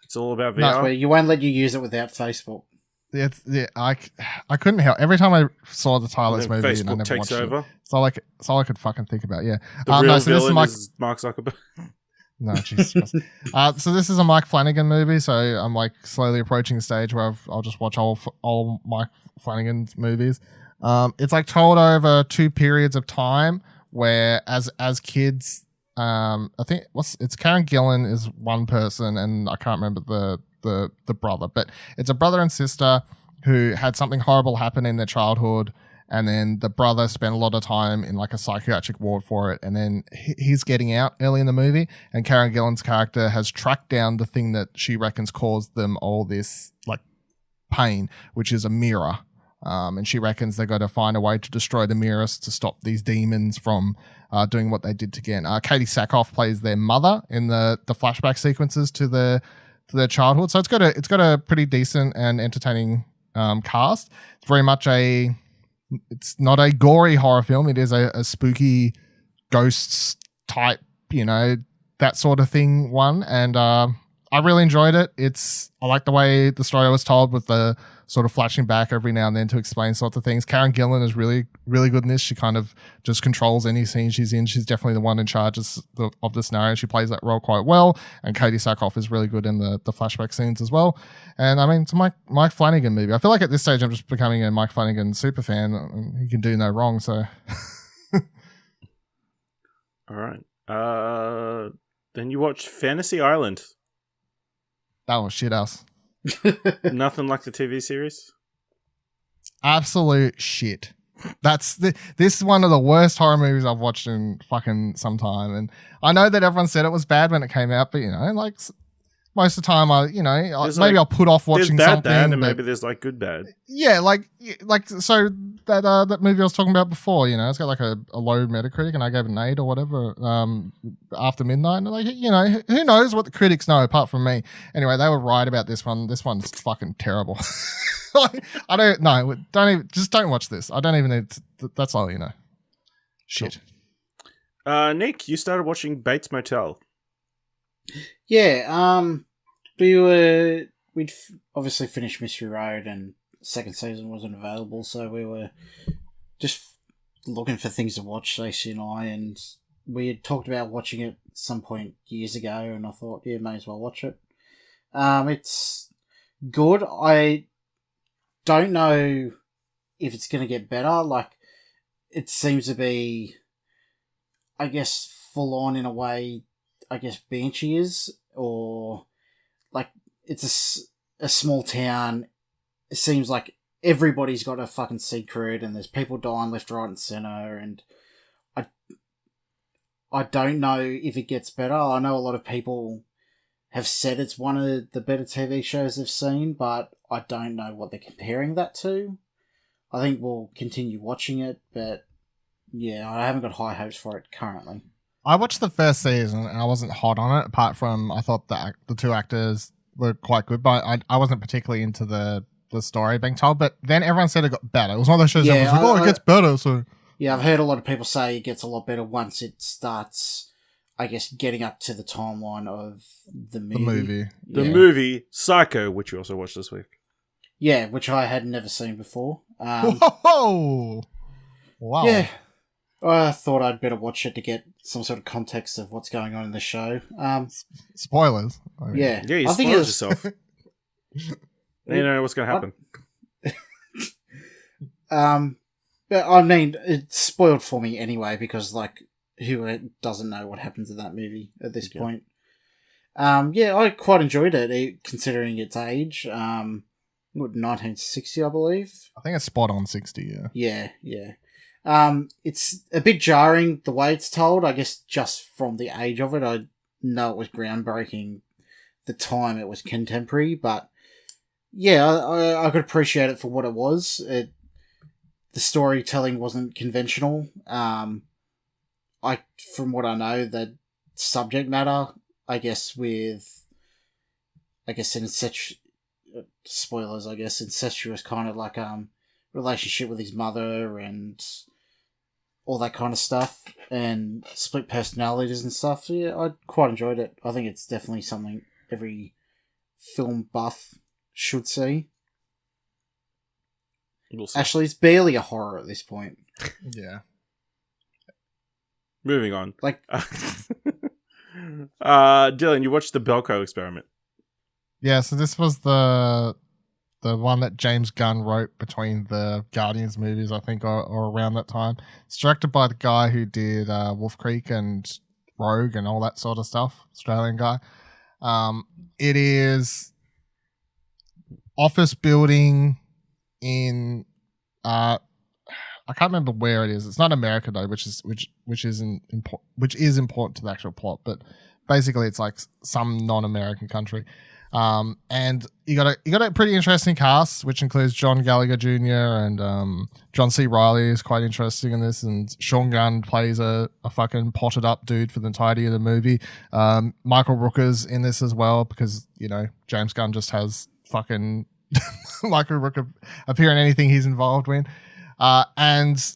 Speaker 2: It's all about VR?
Speaker 4: No, you won't let you use it without Facebook.
Speaker 3: I couldn't help. Every time I saw the title of this movie,
Speaker 2: Facebook
Speaker 3: and I never
Speaker 2: takes
Speaker 3: watched
Speaker 2: over.
Speaker 3: it. It's all I could fucking think about. Yeah.
Speaker 2: The real
Speaker 3: so this
Speaker 2: villain
Speaker 3: is
Speaker 2: is Mark Zuckerberg.
Speaker 3: No, Jesus Christ. So this is a Mike Flanagan movie, so I'm like slowly approaching the stage where I'll just watch all Mike Flanagan's movies. It's like told over 2 periods of time where as kids, I think it's Karen Gillan is one person, and I can't remember the brother, but it's a brother and sister who had something horrible happen in their childhood. And then the brother spent a lot of time in like a psychiatric ward for it. And then he's getting out early in the movie. And Karen Gillan's character has tracked down the thing that she reckons caused them all this like pain, which is a mirror. And she reckons they've got to find a way to destroy the mirrors to stop these demons from doing what they did to Gen. Katie Sackhoff plays their mother in the flashback sequences to their childhood. So it's got a pretty decent and entertaining cast. It's very much it's not a gory horror film. It is a spooky ghosts type, that sort of thing one. And I really enjoyed it. I like the way the story was told with the sort of flashing back every now and then to explain sorts of things. Karen Gillan is really, really good in this. She kind of just controls any scene she's in. She's definitely the one in charge of the scenario. She plays that role quite well. And Katie Sackhoff is really good in the flashback scenes as well. And I mean, it's a Mike Flanagan movie. I feel like at this stage I'm just becoming a Mike Flanagan super fan. He can do no wrong, so.
Speaker 2: All right. Then you watched Fantasy Island.
Speaker 3: That was shit ass.
Speaker 2: Nothing like the TV series?
Speaker 3: Absolute shit. This is one of the worst horror movies I've watched in fucking some time. And I know that everyone said it was bad when it came out, but like most of the time I'll put off watching
Speaker 2: there's bad
Speaker 3: something.
Speaker 2: Bad, and maybe there's like good bad.
Speaker 3: Yeah, so that movie I was talking about before, it's got like a low Metacritic, and I gave it an 8 or whatever after midnight. And like, who knows what the critics know apart from me. Anyway, they were right about this one. This one's fucking terrible. Don't watch this. I don't even need to, that's all you know. Shit.
Speaker 2: Cool. Nick, you started watching Bates Motel.
Speaker 4: Yeah, we'd obviously finished Mystery Road, and second season wasn't available, so we were just looking for things to watch, Stacey and I, and we had talked about watching it at some point years ago, and I thought, yeah, may as well watch it. It's good. I don't know if it's going to get better. Like, it seems to be, I guess, full on in a way, I guess Banshee is, or like it's a small town. It seems like everybody's got a fucking secret, and there's people dying left, right, and center. And I don't know if it gets better. I know a lot of people have said it's one of the better TV shows they've seen, but I don't know what they're comparing that to. I think we'll continue watching it, but yeah, I haven't got high hopes for it currently.
Speaker 3: I watched the first season and I wasn't hot on it, apart from I thought the 2 actors were quite good, but I wasn't particularly into the story being told. But then everyone said it got better. It was one of those shows that was like, it gets better. So
Speaker 4: yeah, I've heard a lot of people say it gets a lot better once it starts, I guess, getting up to the timeline of the movie.
Speaker 2: The movie Psycho, which you also watched this week.
Speaker 4: Yeah, which I had never seen before.
Speaker 3: Whoa! Wow.
Speaker 4: Yeah. I thought I'd better watch it to get some sort of context of what's going on in the show.
Speaker 3: Spoilers.
Speaker 4: Yeah.
Speaker 2: Yeah, you spoiled yourself. You know what's going to happen.
Speaker 4: But I mean, it's spoiled for me anyway, because, like, who doesn't know what happens in that movie at this point? Yeah, I quite enjoyed it, considering its age. 1960, I believe.
Speaker 3: I think it's spot on 60, yeah.
Speaker 4: Yeah. It's a bit jarring the way it's told, I guess, just from the age of it. I know it was groundbreaking the time it was contemporary, but yeah, I could appreciate it for what it was. The storytelling wasn't conventional. From what I know, the subject matter I guess with, an spoilers, incestuous kind of like relationship with his mother and all that kind of stuff, and split personalities and stuff. So yeah, I quite enjoyed it. I think it's definitely something every film buff should see.
Speaker 2: We'll see.
Speaker 4: Actually, it's barely a horror at this point.
Speaker 3: Yeah.
Speaker 2: Moving on.
Speaker 4: Like,
Speaker 2: Dylan, you watched the Belko Experiment.
Speaker 3: Yeah, so this was the one that James Gunn wrote between the Guardians movies, I think, or around that time. It's directed by the guy who did Wolf Creek and Rogue and all that sort of stuff, Australian guy. It is office building in I can't remember where it is. It's not America though, which is important to the actual plot, but basically it's like some non-American country. And you got a pretty interesting cast, which includes John Gallagher Jr. and John C. Reilly is quite interesting in this, and Sean Gunn plays a fucking potted up dude for the entirety of the movie. Michael Rooker's in this as well because, you know, James Gunn just has fucking Michael Rooker appear in anything he's involved with. And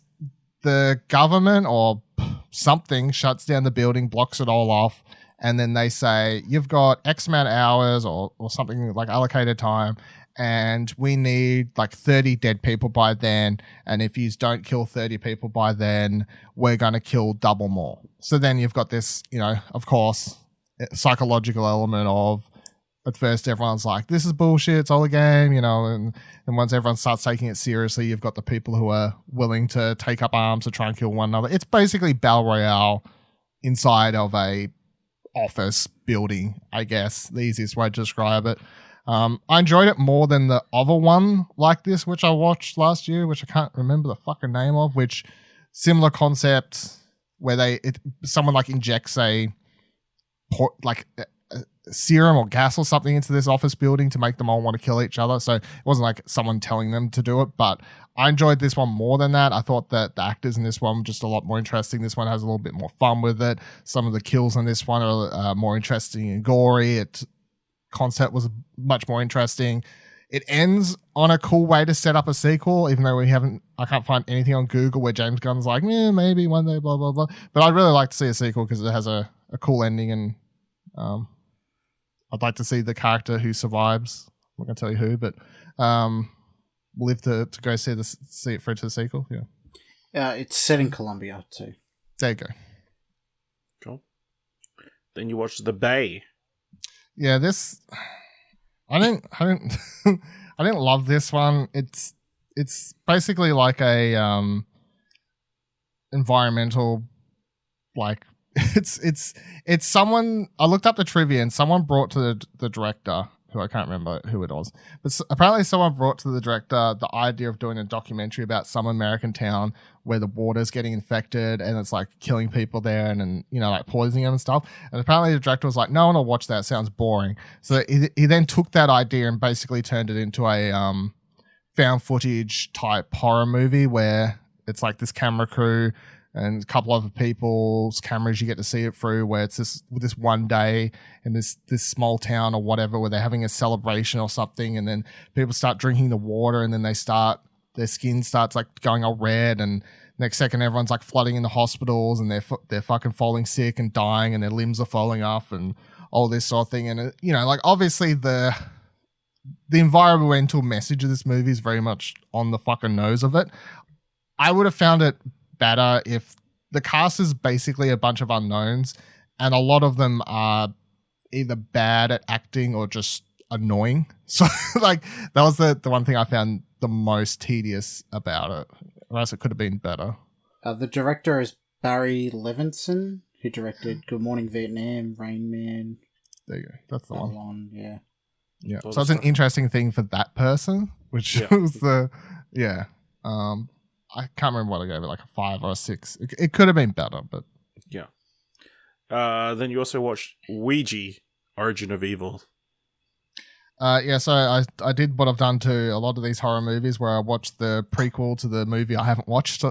Speaker 3: the government or something shuts down the building, blocks it all off. And then they say, you've got X amount of hours or something like allocated time, and we need like 30 dead people by then. And if you don't kill 30 people by then, we're going to kill double more. So then you've got this, you know, of course, psychological element of, at first everyone's like, this is bullshit, it's all a game, you know, and once everyone starts taking it seriously, you've got the people who are willing to take up arms to try and kill one another. It's basically Battle Royale inside of a office building, I guess, the easiest way to describe it. I enjoyed it more than the other one like this, which I watched last year, which I can't remember the fucking name of, which similar concept where someone like injects a serum or gas or something into this office building to make them all want to kill each other. So it wasn't like someone telling them to do it, but I enjoyed this one more than that. I thought that the actors in this one were just a lot more interesting. This one has a little bit more fun with it. Some of the kills in this one are more interesting and gory. Concept was much more interesting. It ends on a cool way to set up a sequel, even though I can't find anything on Google where James Gunn's like, yeah, maybe one day, blah, blah, blah. But I'd really like to see a sequel because it has a cool ending, and I'd like to see the character who survives. I'm not going to tell you who, but live to go see it through to the sequel. Yeah.
Speaker 4: It's set in Colombia too.
Speaker 3: There you go.
Speaker 2: Cool. Then you watched The Bay. Yeah,
Speaker 3: this I didn't I didn't love this one. It's basically like a environmental, like it's someone. I looked up the trivia and someone brought to the director, who I can't remember who it was, but apparently someone brought to the director the idea of doing a documentary about some American town where the water's getting infected and it's like killing people there and you know, like poisoning them and stuff. And apparently the director was like, no one will watch that. It sounds boring. So he then took that idea and basically turned it into a found footage type horror movie where it's like this camera crew and a couple other people's cameras you get to see it through, where it's this one day in this small town or whatever where they're having a celebration or something, and then people start drinking the water and then their skin starts like going all red, and next second everyone's like flooding in the hospitals and they're fucking falling sick and dying and their limbs are falling off and all this sort of thing. And you know, like obviously the environmental message of this movie is very much on the fucking nose of it. I would have found it better if the cast is basically a bunch of unknowns and a lot of them are either bad at acting or just annoying. So like that was the one thing I found the most tedious about it. Or else it could have been better.
Speaker 4: The director is Barry Levinson, who directed Good Morning Vietnam, Rain Man.
Speaker 3: There you go. That's the one.
Speaker 4: Yeah.
Speaker 3: Yeah. So it's an interesting thing for that person, which was I can't remember what I gave it, like a 5 or a 6. It could have been better, but
Speaker 2: yeah. Then you also watched Ouija, Origin of Evil.
Speaker 3: So I did what I've done to a lot of these horror movies, where I watched the prequel to the movie I haven't watched,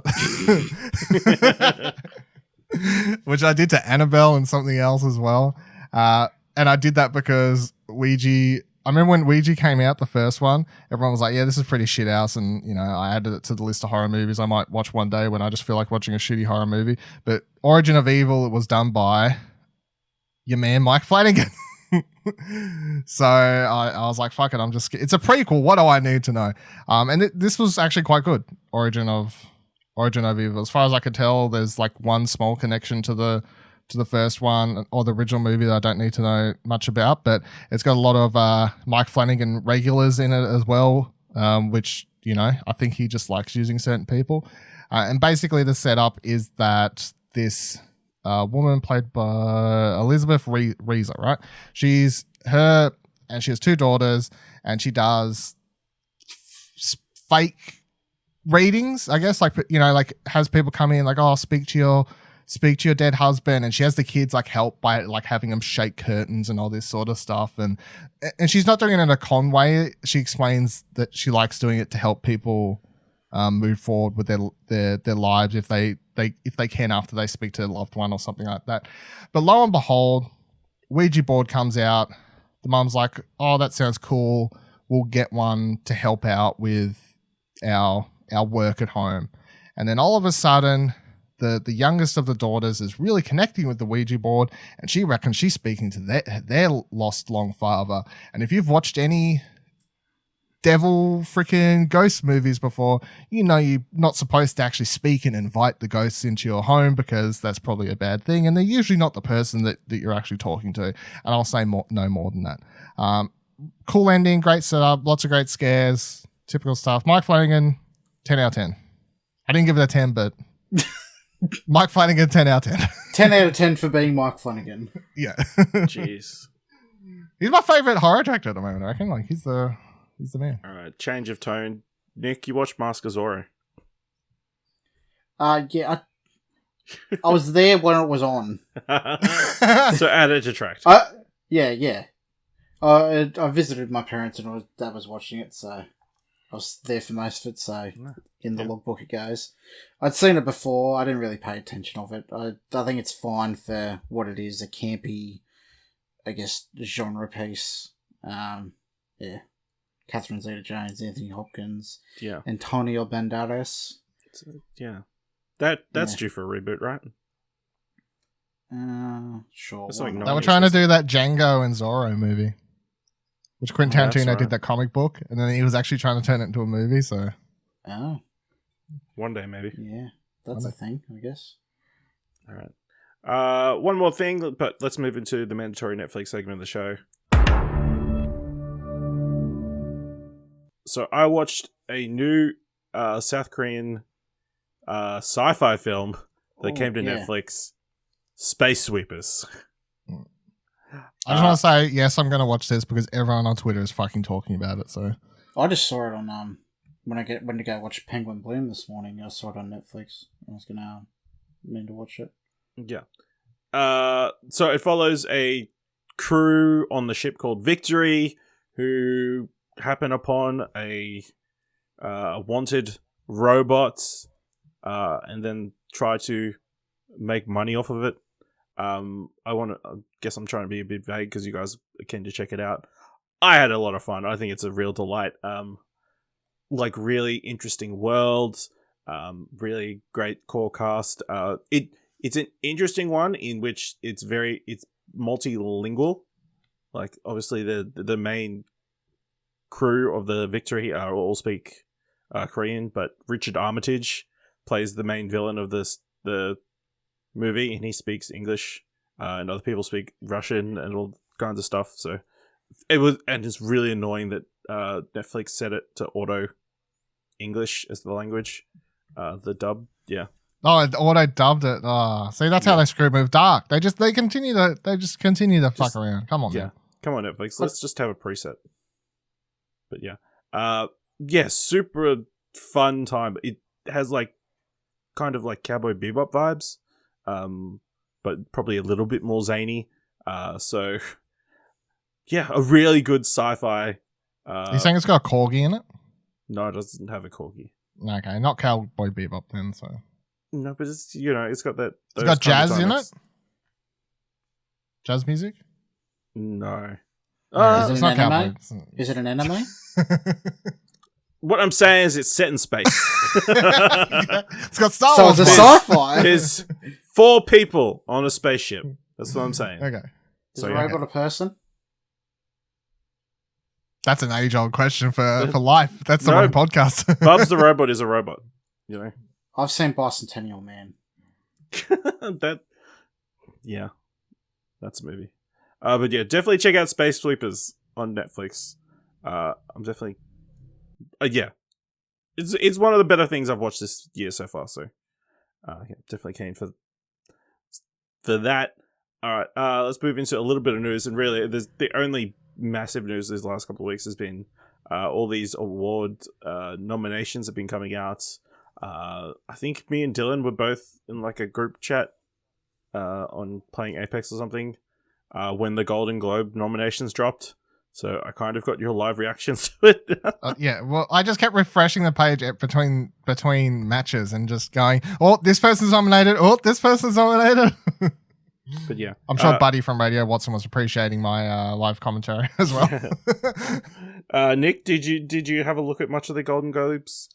Speaker 3: which I did to Annabelle and something else as well. And I did that because Ouija. I remember when Ouija came out, the first one, everyone was like, yeah, this is pretty shit house. And, you know, I added it to the list of horror movies I might watch one day when I just feel like watching a shitty horror movie. But Origin of Evil, it was done by your man, Mike Flanagan. So I was like, fuck it. It's a prequel. What do I need to know? And this was actually quite good. Origin of Evil. As far as I could tell, there's like one small connection to the first one or the original movie that I don't need to know much about, but it's got a lot of Mike Flanagan regulars in it as well, which, you know, I think he just likes using certain people. And basically the setup is that this woman played by Elizabeth Reeser, right? She has two daughters, and she does fake readings, I guess, like, you know, like has people come in like, oh, speak to your dead husband, and she has the kids like help by like having them shake curtains and all this sort of stuff, and she's not doing it in a con way. She explains that she likes doing it to help people move forward with their lives if they can after they speak to a loved one or something like that. But lo and behold, Ouija board comes out. The mum's like, oh, that sounds cool. We'll get one to help out with our work at home. And then all of a sudden, the youngest of the daughters is really connecting with the Ouija board, and she reckons she's speaking to their lost long father. And if you've watched any devil freaking ghost movies before, you know you're not supposed to actually speak and invite the ghosts into your home, because that's probably a bad thing, and they're usually not the person that you're actually talking to. And I'll say no more than that. Cool ending, great setup, lots of great scares, typical stuff. Mike Flanagan, 10 out of 10. I didn't give it a 10, but Mike Flanagan, 10 out of 10.
Speaker 4: 10 out of 10 for being Mike Flanagan.
Speaker 3: Yeah.
Speaker 2: Jeez.
Speaker 3: He's my favorite horror director at the moment, I reckon. Like, he's the man.
Speaker 2: All right, change of tone. Nick, you watched Mask of Zorro.
Speaker 4: Yeah, I was there when it was on.
Speaker 2: So add it to Trakt.
Speaker 4: Yeah. I visited my parents and Dad was watching it, so I was there for most of it, so in the logbook it goes. I'd seen it before, I didn't really pay attention of it. I think it's fine for what it is, a campy, I guess, genre piece. Yeah. Catherine Zeta-Jones, Anthony Hopkins, Antonio Banderas.
Speaker 2: Yeah. That's due for a reboot, right?
Speaker 4: Sure.
Speaker 3: They were trying to do that Django and Zorro movie, which Quentin Tarantino did that comic book, and then he was actually trying to turn it into a movie, so...
Speaker 4: Oh.
Speaker 2: One day, maybe.
Speaker 4: Yeah, that's a thing, I guess.
Speaker 2: All right. One more thing, but let's move into the mandatory Netflix segment of the show. So I watched a new South Korean sci-fi film that came to Netflix, Space Sweepers.
Speaker 3: I just want to say, yes, I'm going to watch this because everyone on Twitter is fucking talking about it. So
Speaker 4: I just saw it on when I went to go watch Penguin Bloom this morning. I saw it on Netflix. I was gonna mean to watch it.
Speaker 2: Yeah. So it follows a crew on the ship called Victory who happen upon a wanted robot and then try to make money off of it. I guess I'm trying to be a bit vague because you guys are keen to check it out. I had a lot of fun. I think it's a real delight. Like really interesting world, really great core cast. It's an interesting one in which it's multilingual. Like obviously the main crew of the Victory all speak Korean, but Richard Armitage plays the main villain of the movie, and he speaks English, and other people speak Russian and all kinds of stuff. So it's really annoying that Netflix set it to auto English as the language, the dub. Yeah.
Speaker 3: Oh, auto dubbed it. Oh, see, that's how they screw with Dark. They just continue to fuck around. Come on, man.
Speaker 2: Come on, Netflix. Let's just have a preset. But yeah, super fun time. It has like kind of like Cowboy Bebop vibes, but probably a little bit more zany. So yeah, a really good sci-fi.
Speaker 3: You saying it's got a corgi in it?
Speaker 2: No, it doesn't have a corgi.
Speaker 3: Okay, not Cowboy Bebop then. So
Speaker 2: no, but it's it's got that.
Speaker 3: It's got jazz in it. Jazz music.
Speaker 2: No.
Speaker 4: Is it
Speaker 3: It's
Speaker 4: an
Speaker 3: not
Speaker 4: anime?
Speaker 3: cowboy.
Speaker 4: Is it an anime?
Speaker 2: What I'm saying is it's set in space.
Speaker 3: It's got Star
Speaker 4: So
Speaker 3: Wars.
Speaker 4: it's a
Speaker 3: vibes.
Speaker 4: sci-fi.
Speaker 2: There's 4 people on a spaceship. That's what I'm saying.
Speaker 3: Okay.
Speaker 4: Is
Speaker 2: So,
Speaker 4: a
Speaker 2: yeah.
Speaker 4: robot a person?
Speaker 3: That's an age-old question for life. That's the
Speaker 2: No.
Speaker 3: one podcast.
Speaker 2: Bubs the robot is a robot. You know?
Speaker 4: I've seen Bicentennial Man.
Speaker 2: Yeah. That's a movie. But yeah, definitely check out Space Sweepers on Netflix. I'm definitely... yeah. It's one of the better things I've watched this year so far, so... yeah, definitely keen for that. Alright, let's move into a little bit of news, and really, the only massive news these last couple of weeks has been all these award nominations have been coming out. I think me and Dylan were both in like a group chat on playing Apex or something when the Golden Globe nominations dropped. So I kind of got your live reactions to it.
Speaker 3: Yeah, well, I just kept refreshing the page between matches and just going, oh, this person's nominated. Oh, this person's nominated.
Speaker 2: But yeah,
Speaker 3: I'm sure Buddy from Radio Watson was appreciating my live commentary as well.
Speaker 2: Nick, did you have a look at much of the Golden Globes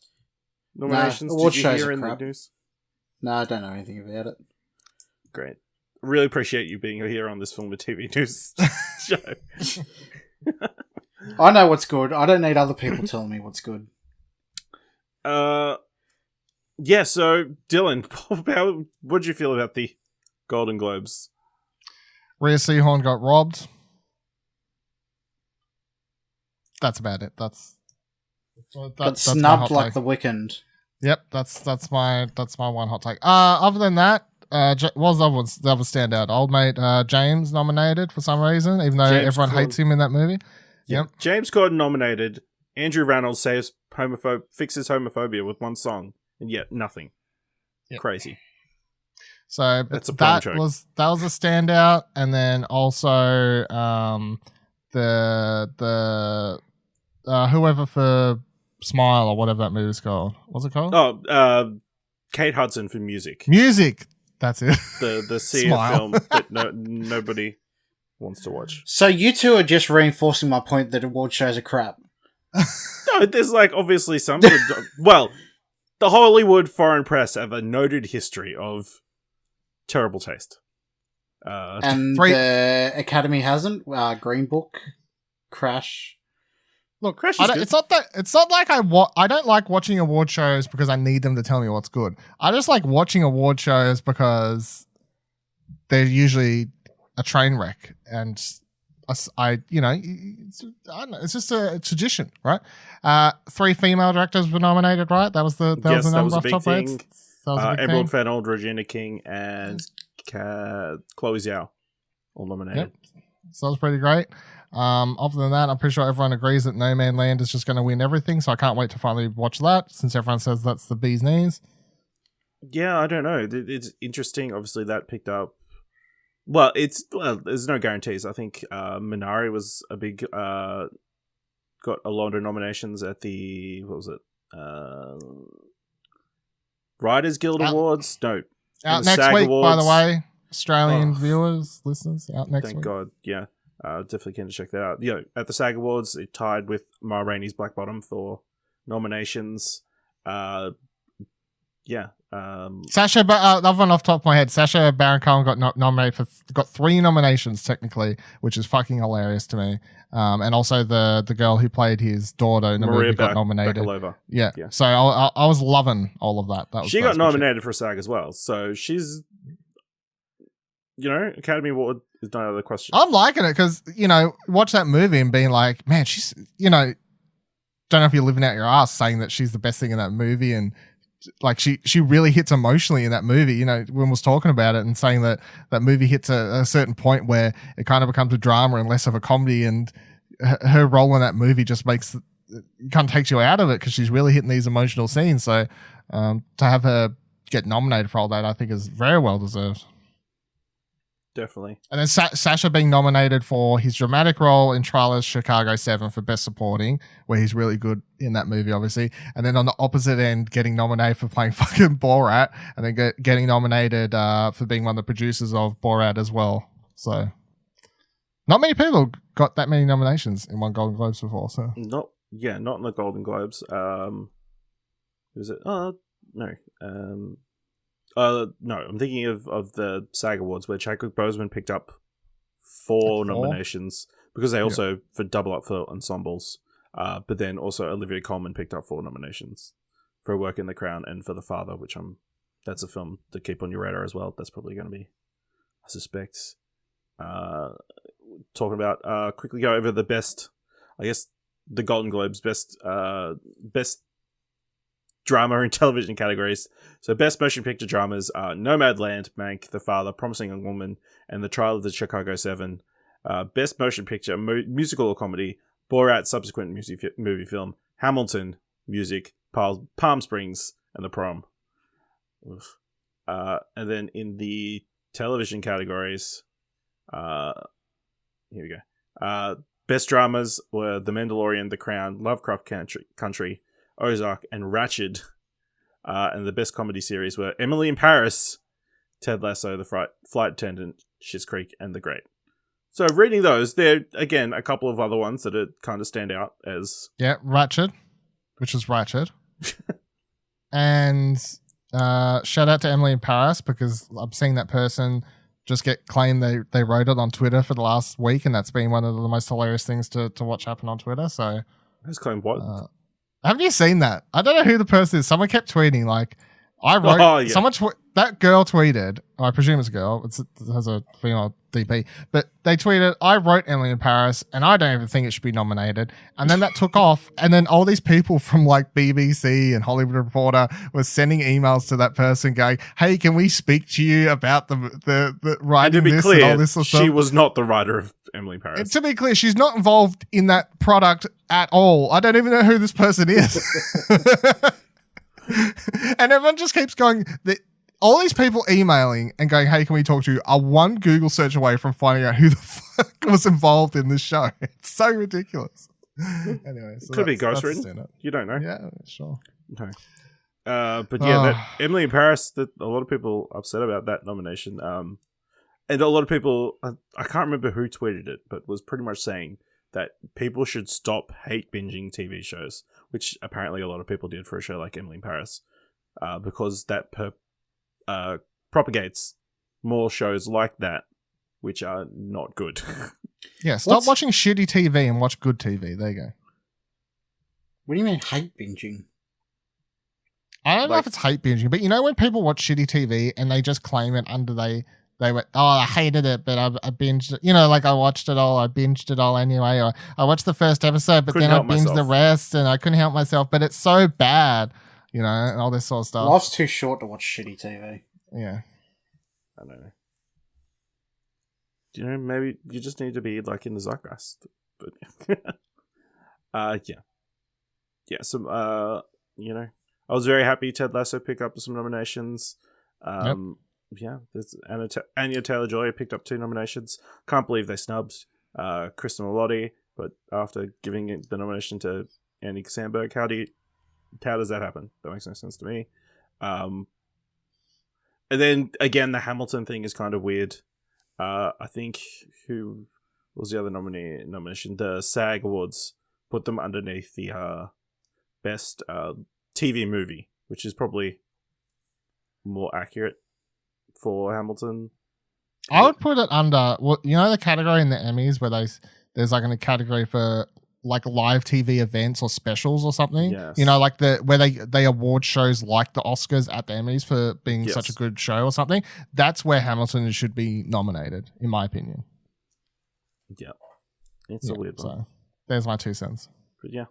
Speaker 2: nominations?
Speaker 4: Nah, award
Speaker 2: did you
Speaker 4: shows
Speaker 2: hear
Speaker 4: are
Speaker 2: in
Speaker 4: crap.
Speaker 2: the news?
Speaker 4: No, I don't know anything about it.
Speaker 2: Great. Really appreciate you being here on this film and TV news show.
Speaker 4: I know what's good. I don't need other people telling me what's good.
Speaker 2: Yeah, so Dylan, what did you feel about the Golden Globes?
Speaker 3: Rhea Seehorn got robbed. That's about it. That's
Speaker 4: Got
Speaker 3: my
Speaker 4: snubbed
Speaker 3: hot
Speaker 4: like
Speaker 3: take.
Speaker 4: the Weeknd.
Speaker 3: Yep, that's my one hot take. Other than that, what was the other standout? Old mate James nominated for some reason, even though
Speaker 2: James
Speaker 3: everyone
Speaker 2: Corden.
Speaker 3: hates him in that movie.
Speaker 2: Yeah.
Speaker 3: Yep.
Speaker 2: James Corden nominated. Andrew Reynolds fixes homophobia with one song, and yet nothing.
Speaker 3: Yep.
Speaker 2: Crazy.
Speaker 3: So
Speaker 2: That's a prime joke.
Speaker 3: was a standout, and then also the whoever for Smile or whatever that movie's called. What's it called?
Speaker 2: Oh, Kate Hudson for music.
Speaker 3: Music. That's it.
Speaker 2: The Sia
Speaker 3: Smile.
Speaker 2: film that nobody wants to watch.
Speaker 4: So you two are just reinforcing my point that award shows are crap.
Speaker 2: No, there's like obviously some good. Well, the Hollywood foreign press have a noted history of terrible taste.
Speaker 4: And
Speaker 3: Three-
Speaker 4: the Academy hasn't. Green Book, Crash.
Speaker 3: Look,
Speaker 2: Crash
Speaker 3: I
Speaker 2: is
Speaker 3: don't,
Speaker 2: good.
Speaker 3: it's not like I don't like watching award shows because I need them to tell me what's good. I just like watching award shows because they're usually a train wreck, and I don't know, it's just a tradition, right? 3 female directors were nominated, right? That was the
Speaker 2: Yes, that
Speaker 3: number
Speaker 2: was a
Speaker 3: off
Speaker 2: big
Speaker 3: top
Speaker 2: thing.
Speaker 3: rates. That was a big
Speaker 2: Emerald
Speaker 3: thing.
Speaker 2: Fennell, Regina King, and Chloe Zhao all nominated.
Speaker 3: Yep. So that was pretty great. Other than that, I'm pretty sure everyone agrees that No Man Land is just going to win everything. So I can't wait to finally watch that, since everyone says that's the bee's knees.
Speaker 2: Yeah, I don't know. It's interesting. Obviously, that picked up. Well, there's no guarantees. I think Minari was a big. Got a lot of nominations at the what was it? Writers Guild Awards. No,
Speaker 3: Out
Speaker 2: the
Speaker 3: next
Speaker 2: SAG
Speaker 3: week, by the
Speaker 2: Awards.
Speaker 3: way. Australian
Speaker 2: Oh.
Speaker 3: viewers, listeners, out next
Speaker 2: Thank
Speaker 3: week.
Speaker 2: God. Yeah, definitely keen to check that out. Yeah, at the SAG Awards, it tied with Ma Rainey's Black Bottom for nominations. Yeah.
Speaker 3: Sacha, another one off the top of my head. Sacha Baron Cohen got nominated got 3 nominations technically, which is fucking hilarious to me. And also the girl who played his daughter in the
Speaker 2: Maria
Speaker 3: movie got nominated.
Speaker 2: Bakalova.
Speaker 3: Yeah.
Speaker 2: Yeah.
Speaker 3: So I was loving all of that.
Speaker 2: She
Speaker 3: that
Speaker 2: got
Speaker 3: was good shit.
Speaker 2: nominated for a SAG as well, so she's, Academy Award is no other question.
Speaker 3: I'm liking it because, watch that movie and being like, man, she's, don't know if you're living out your ass saying that she's the best thing in that movie. And like, she really hits emotionally in that movie, when was talking about it and saying that movie hits a certain point where it kind of becomes a drama and less of a comedy. And her role in that movie just it kind of takes you out of it because she's really hitting these emotional scenes. So to have her get nominated for all that, I think is very well deserved.
Speaker 2: Definitely.
Speaker 3: And then Sacha being nominated for his dramatic role in Trailer's Chicago 7 for Best Supporting, where he's really good in that movie, obviously. And then on the opposite end, getting nominated for playing fucking Borat, and then getting nominated for being one of the producers of Borat as well. So, Not many people got that many nominations in one Golden Globes before, so.
Speaker 2: Not in the Golden Globes. Who's it? Oh no. No. I'm thinking of the SAG Awards where Chadwick Boseman picked up 4 nominations because they also for double up for ensembles. But then also Olivia Colman picked up 4 nominations for Work in the Crown and for The Father, which that's a film to keep on your radar as well. That's probably going to be, I suspect. Talking about quickly go over the best, I guess the Golden Globes best drama and television categories. So best motion picture dramas are Nomadland, Mank, The Father, Promising Young Woman, and The Trial of the Chicago 7. Best motion picture musical or comedy, Borat subsequent movie film, Hamilton music, Palm Springs, and The Prom. And then in the television categories, here we go. Best dramas were The Mandalorian, The Crown, Lovecraft Country, Ozark, and Ratched. And the best comedy series were Emily in Paris, Ted Lasso, The Flight Attendant, Schitt's Creek, and The Great. So reading those, there again a couple of other ones that kind of stand out as
Speaker 3: Ratched, which was Ratched, and shout out to Emily in Paris because I'm seeing that person just get claimed they wrote it on Twitter for the last week, and that's been one of the most hilarious things to watch happen on Twitter. So,
Speaker 2: who's claimed what?
Speaker 3: Haven't you seen that? I don't know who the person is. Someone kept tweeting like, I wrote that girl tweeted. I presume it's a girl. It has a female DP, but they tweeted, "I wrote Emily in Paris, and I don't even think it should be nominated." And then that took off, and then all these people from like BBC and Hollywood Reporter were sending emails to that person, going, "Hey, can we speak to you about the writing
Speaker 2: and to be
Speaker 3: this
Speaker 2: clear,
Speaker 3: and all this sort of stuff?"
Speaker 2: She was not the writer of Emily in Paris.
Speaker 3: And to be clear, she's not involved in that product at all. I don't even know who this person is. And everyone just keeps going. All these people emailing and going, "Hey, can we talk to you?" are one Google search away from finding out who the fuck was involved in this show. It's so ridiculous. Anyway, so
Speaker 2: could be ghostwritten. You don't know.
Speaker 3: Yeah, sure.
Speaker 2: No. But yeah, Emily in Paris. That a lot of people upset about that nomination. And a lot of people, I can't remember who tweeted it, but was pretty much saying that people should stop hate binging TV shows, which apparently a lot of people did for a show like Emily in Paris, because that propagates more shows like that, which are not good.
Speaker 3: Yeah, stop watching shitty TV and watch good TV. There you go.
Speaker 4: What do you mean hate binging?
Speaker 3: I don't know if it's hate binging, but you know when people watch shitty TV and they just claim it under they went, "Oh, I hated it, but I binged it." You know, like I watched it all, I binged it all anyway, or I watched the first episode, but then I binged the rest and I couldn't help myself, but it's so bad, you know, and all this sort of stuff.
Speaker 4: Life's too short to watch shitty TV.
Speaker 3: Yeah.
Speaker 2: I don't know. Do you know, maybe you just need to be like in the zeitgeist. But yeah. Some you know, I was very happy Ted Lasso picked up some nominations. Yeah, there's Anya Taylor-Joy picked up 2 nominations. Can't believe they snubbed Kristen Milotti, but after giving it the nomination to Andy Samberg, how does that happen? That makes no sense to me. And then again, the Hamilton thing is kind of weird. I think who was the other nomination? The SAG Awards put them underneath the best TV movie, which is probably more accurate for Hamilton.
Speaker 3: I would put it under, well, you know, the category in the Emmys where there's like a category for like live TV events or specials or something.
Speaker 2: Yes.
Speaker 3: You know, like where they award shows like the Oscars at the Emmys for being such a good show or something. That's where Hamilton should be nominated, in my opinion.
Speaker 2: Yeah, it's a weird one.
Speaker 3: So there's my 2 cents.
Speaker 2: But yeah.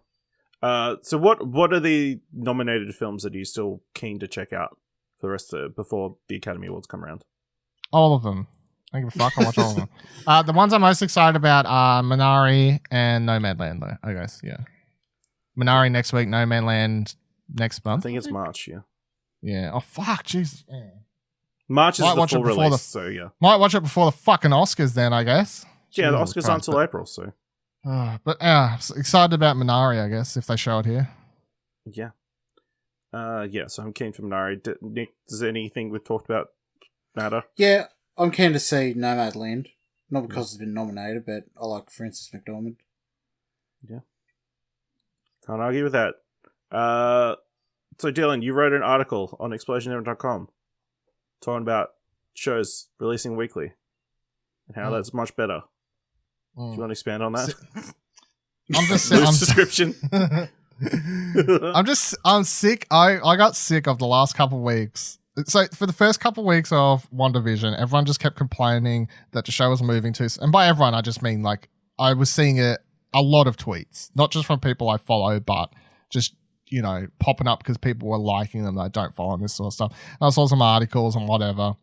Speaker 2: So what are the nominated films that you're still keen to check out for the rest of before the Academy Awards come around?
Speaker 3: All of them. I don't give a fuck. I watch all of them. The ones I'm most excited about are Minari and Nomadland, though, I guess. Yeah. Minari next week, Nomadland next month.
Speaker 2: I think it's March, yeah.
Speaker 3: Yeah. Oh, fuck. Jesus. Yeah.
Speaker 2: March is the full release, so yeah.
Speaker 3: Might watch it before the fucking Oscars then, I guess.
Speaker 2: Yeah, the Oscars aren't until April, so.
Speaker 3: But excited about Minari, I guess, if they show it here.
Speaker 2: Yeah. Yeah, so I'm keen for Minari. Nick, does anything we've talked about matter?
Speaker 4: Yeah, I'm keen to see Nomadland. Not because it's been nominated, but I like Frances McDormand.
Speaker 2: Can't argue with that. So Dylan, you wrote an article on explosionnever.com talking about shows releasing weekly and how that's much better. Do you want to expand on that? Loose description.
Speaker 3: I'm sick. I got sick of the last couple of weeks. So for the first couple of weeks of WandaVision, everyone just kept complaining that the show was moving too. And by everyone, I just mean like I was seeing a lot of tweets, not just from people I follow, but just, you know, popping up because people were liking them that I don't follow and this sort of stuff. And I saw some articles and whatever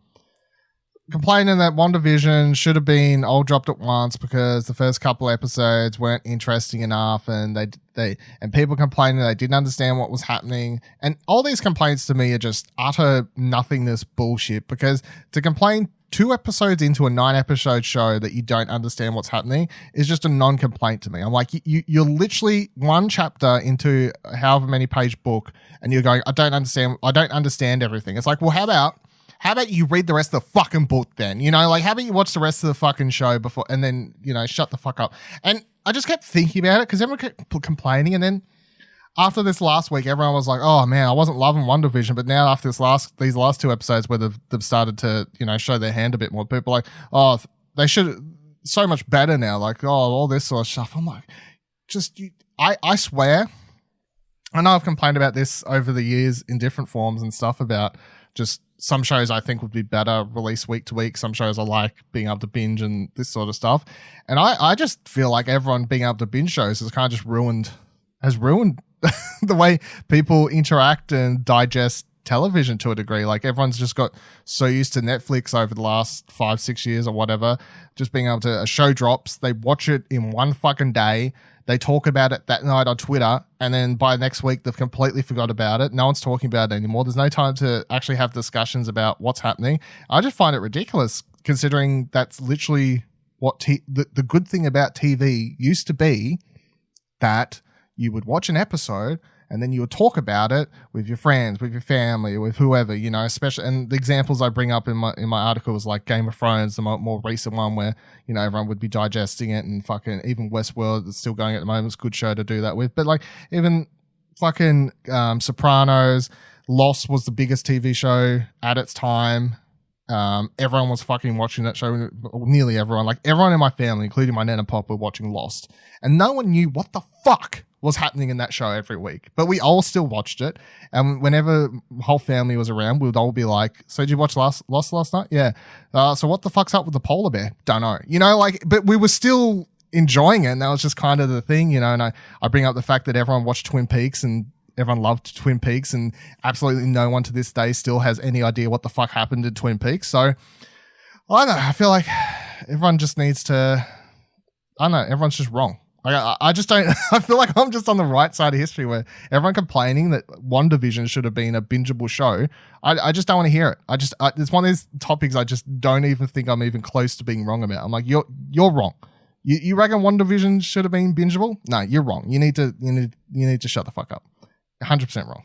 Speaker 3: complaining that WandaVision should have been all dropped at once because the first couple episodes weren't interesting enough, and they people complaining they didn't understand what was happening. And all these complaints to me are just utter nothingness bullshit, because to complain 2 episodes into a 9-episode show that you don't understand what's happening is just a non-complaint to me. I'm like, you're literally 1 chapter into a however many page book and you're going, I don't understand everything. It's like, well, how about you read the rest of the fucking book then? You know, like, how about you watch the rest of the fucking show before, and then, you know, shut the fuck up. And I just kept thinking about it because everyone kept complaining. And then after this last week, everyone was like, oh man, I wasn't loving WandaVision. But now after these last 2 episodes where they've started to, you know, show their hand a bit more, people are like, oh, they should so much better now. Like, oh, all this sort of stuff. I'm like, I swear, I know I've complained about this over the years in different forms and stuff about just some shows I think would be better released week to week. Some shows I like being able to binge and this sort of stuff. And I just feel like everyone being able to binge shows has kind of just ruined the way people interact and digest television to a degree. Like, everyone's just got so used to Netflix over the last 5-6 years or whatever, just being able to, a show drops, they watch it in one fucking day, they talk about it that night on Twitter, and then by next week they've completely forgot about it. No one's talking about it anymore. There's no time to actually have discussions about what's happening. I just find it ridiculous, considering that's literally what the good thing about TV used to be, that you would watch an episode and then you would talk about it with your friends, with your family, with whoever, you know, especially. And the examples I bring up in my article was like Game of Thrones, the more recent one where, you know, everyone would be digesting it, and fucking even Westworld is still going at the moment. It's a good show to do that with. But like, even fucking Sopranos, Lost was the biggest TV show at its time. Everyone was fucking watching that show. Nearly everyone, like everyone in my family, including my nan and pop, were watching Lost, and no one knew what the fuck was happening in that show every week, but we all still watched it. And whenever the whole family was around, we would all be like, so did you watch Lost last night? Yeah. So what the fuck's up with the polar bear? Don't know. You know, like, but we were still enjoying it, and that was just kind of the thing, you know. And I bring up the fact that everyone watched Twin Peaks and everyone loved Twin Peaks, and absolutely no one to this day still has any idea what the fuck happened in Twin Peaks. So I don't know. I feel like everyone just needs to, I don't know, everyone's just wrong. Like, I just don't, I feel like I'm just on the right side of history where everyone complaining that WandaVision should have been a bingeable show. I just don't want to hear it. It's one of these topics I just don't even think I'm even close to being wrong about. I'm like, you're wrong. You reckon WandaVision should have been bingeable? No, you're wrong. You need to shut the fuck up. 100% wrong.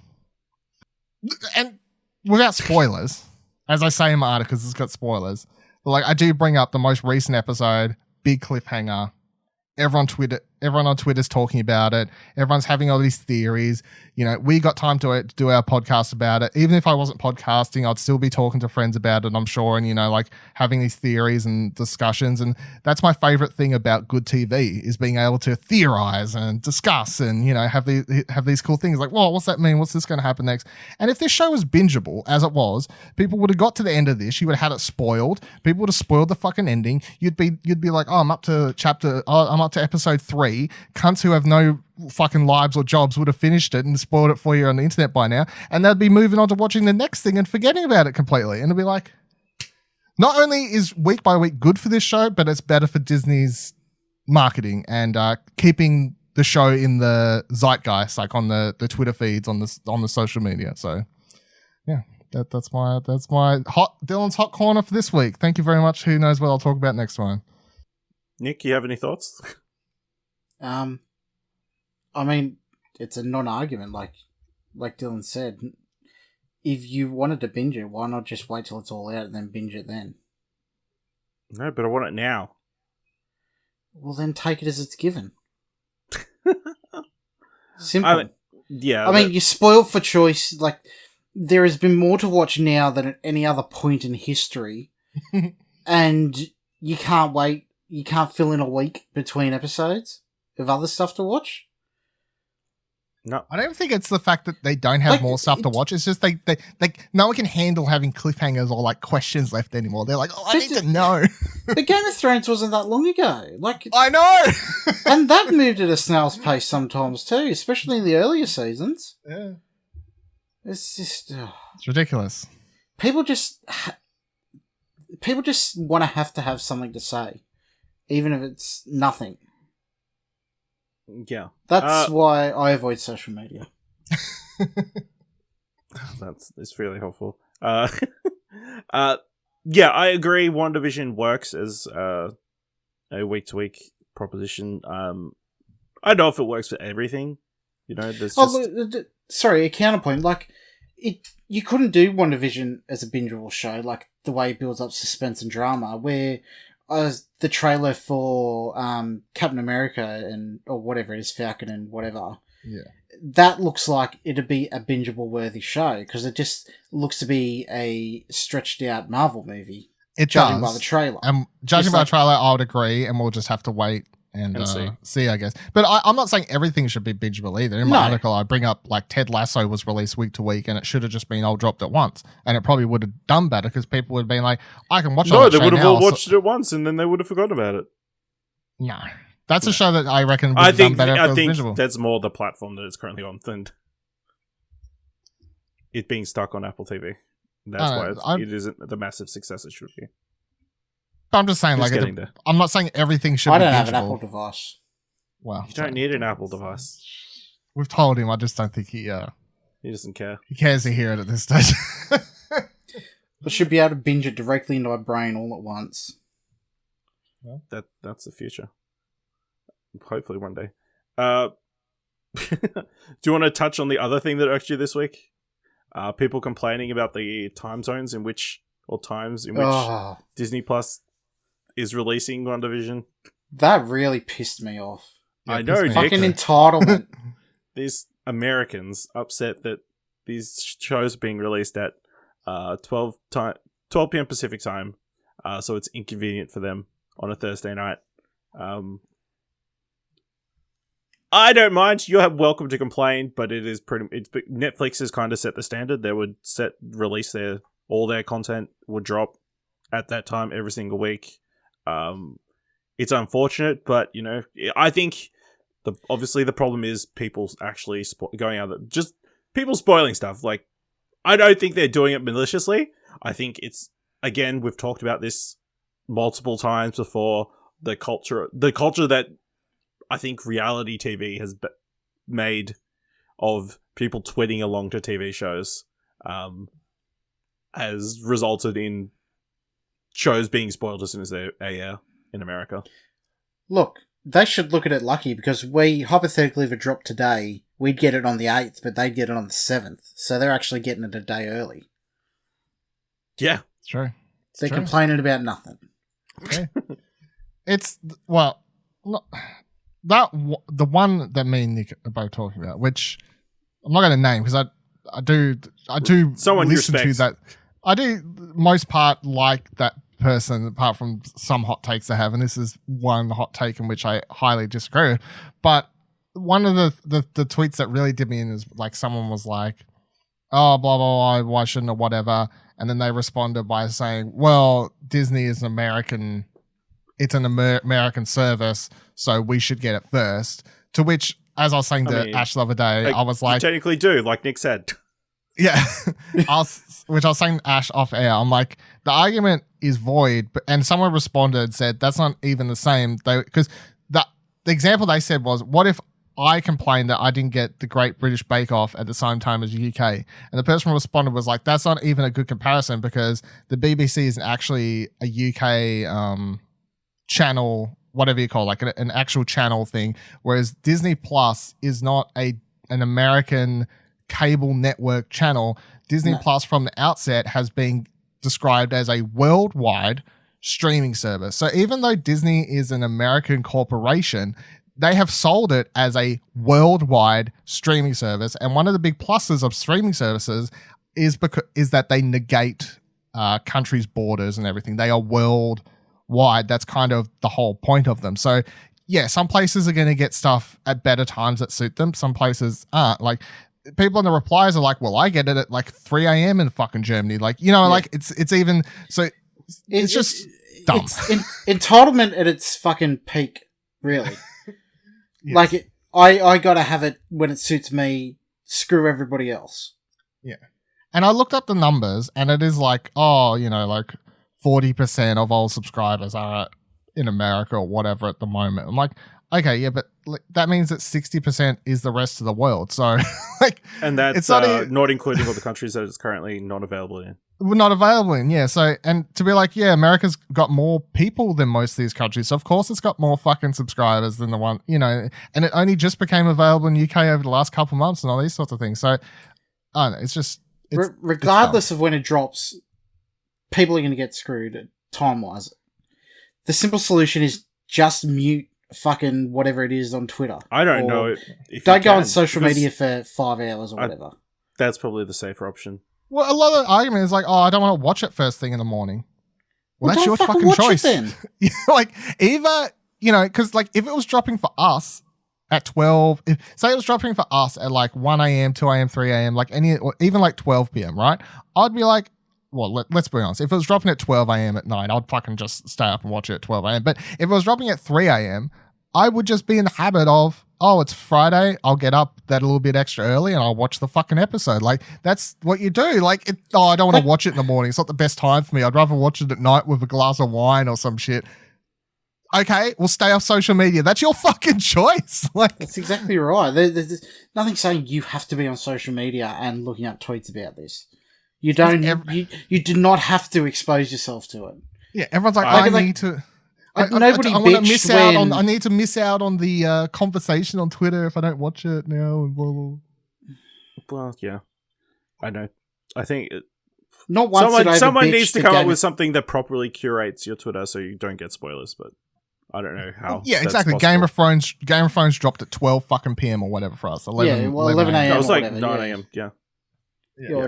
Speaker 3: And without spoilers, as I say in my article, because it's got spoilers, but like, I do bring up the most recent episode, big cliffhanger. Everyone on Twitter's talking about it. Everyone's having all these theories. You know, we got time to do our podcast about it. Even if I wasn't podcasting, I'd still be talking to friends about it, I'm sure. And, you know, like having these theories and discussions. And that's my favorite thing about good TV, is being able to theorize and discuss and, you know, have these cool things like, well, what's that mean? What's this going to happen next? And if this show was bingeable, as it was, people would have got to the end of this. You would have had it spoiled. People would have spoiled the fucking ending. You'd be like, oh, I'm up to episode 3. Cunts who have no fucking lives or jobs would have finished it and spoiled it for you on the internet by now, and they'd be moving on to watching the next thing and forgetting about it completely. And it'd be like, not only is week by week good for this show, but it's better for Disney's marketing and keeping the show in the zeitgeist, like on the Twitter feeds, on the social media. So yeah, that's my Dylan's hot corner for this week. Thank you very much. Who knows what I'll talk about next time.
Speaker 2: Nick, you have any thoughts?
Speaker 4: I mean, it's a non-argument, like Dylan said. If you wanted to binge it, why not just wait till it's all out and then binge it then?
Speaker 2: No, but I want it now.
Speaker 4: well, then take it as it's given. Simple.
Speaker 2: Yeah.
Speaker 4: I mean, you're spoiled for choice. Like, there has been more to watch now than at any other point in history. And you can't wait. You can't fill in a week between episodes of other stuff to watch.
Speaker 2: No.
Speaker 3: I don't think it's the fact that they don't have
Speaker 4: Like,
Speaker 3: more stuff to watch. It's just they no one can handle having cliffhangers or like questions left anymore. They're like, oh, I need to know.
Speaker 4: The Game of Thrones wasn't that long ago. Like,
Speaker 3: I know.
Speaker 4: and that moved at a snail's pace sometimes too, especially in the earlier seasons.
Speaker 3: Yeah.
Speaker 4: It's just
Speaker 3: It's ridiculous.
Speaker 4: people just want to have something to say, even if it's nothing.
Speaker 2: Yeah.
Speaker 4: That's why I avoid social media.
Speaker 2: It's really helpful. Yeah, I agree. WandaVision works as a week-to-week proposition. I don't know if it works for everything. You know, there's just...
Speaker 4: Sorry, a counterpoint. Like, you couldn't do WandaVision as a bingeable show, like the way it builds up suspense and drama, where the trailer for Captain America or whatever it is, Falcon and whatever.
Speaker 3: Yeah.
Speaker 4: That looks like it'd be a bingeable worthy show because it just looks to be a stretched out Marvel movie.
Speaker 3: It
Speaker 4: judging
Speaker 3: does.
Speaker 4: by the trailer.
Speaker 3: Judging
Speaker 4: Just
Speaker 3: by
Speaker 4: like-
Speaker 3: the trailer, I would agree, and we'll just have to wait and see, I guess. But I'm not saying everything should be bingeable either. In my article, I bring up like Ted Lasso was released week to week, and it should have just been all dropped at once, and it probably would have done better because people would have been like, I can watch all that
Speaker 2: they
Speaker 3: show
Speaker 2: would have
Speaker 3: now,
Speaker 2: all watched it at once, and then they would have forgotten about it.
Speaker 3: No. That's a show that I reckon would have done better if it was
Speaker 2: I think
Speaker 3: bingeable.
Speaker 2: that's more the platform that it's currently on than it being stuck on Apple TV. That's why it isn't the massive success it should be.
Speaker 3: I'm just saying,
Speaker 2: Just
Speaker 3: like,
Speaker 2: getting there.
Speaker 3: I'm not saying everything should
Speaker 4: I
Speaker 3: be
Speaker 4: don't
Speaker 3: bingeable.
Speaker 4: have an Apple device.
Speaker 3: Well,
Speaker 2: You don't need an Apple device.
Speaker 3: We've told him. I just don't think he
Speaker 2: He doesn't care.
Speaker 3: cares to hear it at this stage.
Speaker 4: I should be able to binge it directly into my brain all at once.
Speaker 2: That's the future. Hopefully one day. Do you want to touch on the other thing that irked you this week? People complaining about the time zones in which, or times in which Disney Plus is releasing WandaVision.
Speaker 4: That really pissed me off.
Speaker 2: I know, Nick.
Speaker 4: Fucking entitlement.
Speaker 2: These Americans upset that these shows are being released at 12 p.m. Pacific time, so it's inconvenient for them on a Thursday night. I don't mind. You're welcome to complain, but Netflix has kind of set the standard. They would release all their content would drop at that time every single week. It's unfortunate, but you know, I think obviously the problem is people actually going out just people spoiling stuff. Like, I don't think they're doing it maliciously. I think it's, again, we've talked about this multiple times before. The culture that I think reality TV has made of people twitting along to TV shows has resulted in shows being spoiled as soon as they air in America.
Speaker 4: Look, they should look at it lucky because we, hypothetically, if it dropped today, we'd get it on the 8th, but they'd get it on the 7th. So they're actually getting it a day early.
Speaker 2: Yeah.
Speaker 3: It's true.
Speaker 4: They're complaining about nothing.
Speaker 3: Okay. It's, well, the one that me and Nick are both talking about, which I'm not going to name because I do
Speaker 2: Someone
Speaker 3: listen to
Speaker 2: respects.
Speaker 3: that. I do most part like that person, apart from some hot takes they have, and this is one hot take in which I highly disagree with. But one of the tweets that really did me in is like someone was like, oh, blah, blah, blah, why shouldn't it, whatever. And then they responded by saying, well, Disney is American service, so we should get it first. To which, as I was saying to Ash the other day, I was like...
Speaker 2: You technically do, like Nick said.
Speaker 3: Yeah. Which I was saying to Ash off air. I'm like, the argument is void, and someone responded and said, that's not even the same. Because the example they said was, what if I complained that I didn't get the Great British Bake Off at the same time as the UK? And the person who responded was like, that's not even a good comparison because the BBC isn't actually a UK channel, whatever you call it, like an actual channel thing, whereas Disney Plus is not an American cable network channel. Disney Plus from the outset has been described as a worldwide streaming service. So even though Disney is an American corporation, they have sold it as a worldwide streaming service. And one of the big pluses of streaming services is that they negate countries' borders and everything. They are worldwide. That's kind of the whole point of them. So yeah, some places are going to get stuff at better times that suit them. Some places aren't. Like, people in the replies are like, well, I get it at like 3 a.m. in fucking Germany. Like, you know, like it's even, so it's just dumb.
Speaker 4: It's entitlement at its fucking peak, really.
Speaker 3: Yes.
Speaker 4: Like, I gotta have it when it suits me, screw everybody else.
Speaker 3: Yeah. And I looked up the numbers, and it is like, like 40% of all subscribers are in America or whatever at the moment. I'm like, okay, yeah, but that means that 60% is the rest of the world. So, like,
Speaker 2: and that's
Speaker 3: it's not
Speaker 2: not including all the countries that it's currently not available in.
Speaker 3: We're not available in, yeah. So, and to be like, yeah, America's got more people than most of these countries. So, of course, it's got more fucking subscribers than the one, and it only just became available in UK over the last couple months and all these sorts of things. So, I don't know, it's just,
Speaker 4: regardless of when it drops, people are going to get screwed time-wise. The simple solution is just mute fucking whatever it is on Twitter.
Speaker 2: I don't know.
Speaker 4: Don't go on social media for 5 hours or whatever.
Speaker 2: That's probably the safer option.
Speaker 3: Well, a lot of the argument is like, oh, I don't want to watch it first thing in the morning. Well, that's your fucking choice. Then. Like, either, because like if it was dropping for us at 12, say it was dropping for us at like 1 a.m., 2 a.m., 3 a.m., like or even like 12 p.m., right? I'd be like, well, let's be honest. If it was dropping at 12 a.m. at night, I'd fucking just stay up and watch it at 12 a.m. But if it was dropping at 3 a.m., I would just be in the habit of, oh, it's Friday, I'll get up that a little bit extra early and I'll watch the fucking episode. Like, that's what you do. Like, I don't want to watch it in the morning. It's not the best time for me. I'd rather watch it at night with a glass of wine or some shit. Okay, we'll stay off social media. That's your fucking choice. Like,
Speaker 4: that's exactly right. There's nothing saying you have to be on social media and looking up tweets about this. You don't. You do not have to expose yourself to it.
Speaker 3: Yeah, everyone's like, I need to.
Speaker 4: Nobody
Speaker 3: I want to miss out on. I need to miss out on the conversation on Twitter if I don't watch it now. Blah, blah.
Speaker 2: Well, yeah, I know. I think
Speaker 4: not once.
Speaker 2: Someone needs to come up with something that properly curates your Twitter so you don't get spoilers. But I don't know how.
Speaker 3: Yeah, exactly.
Speaker 2: Possible.
Speaker 3: Game of Thrones dropped at 12 fucking p.m. or whatever for us. 11
Speaker 4: a.m.
Speaker 2: It was like
Speaker 4: whatever,
Speaker 2: 9 a.m. Yeah.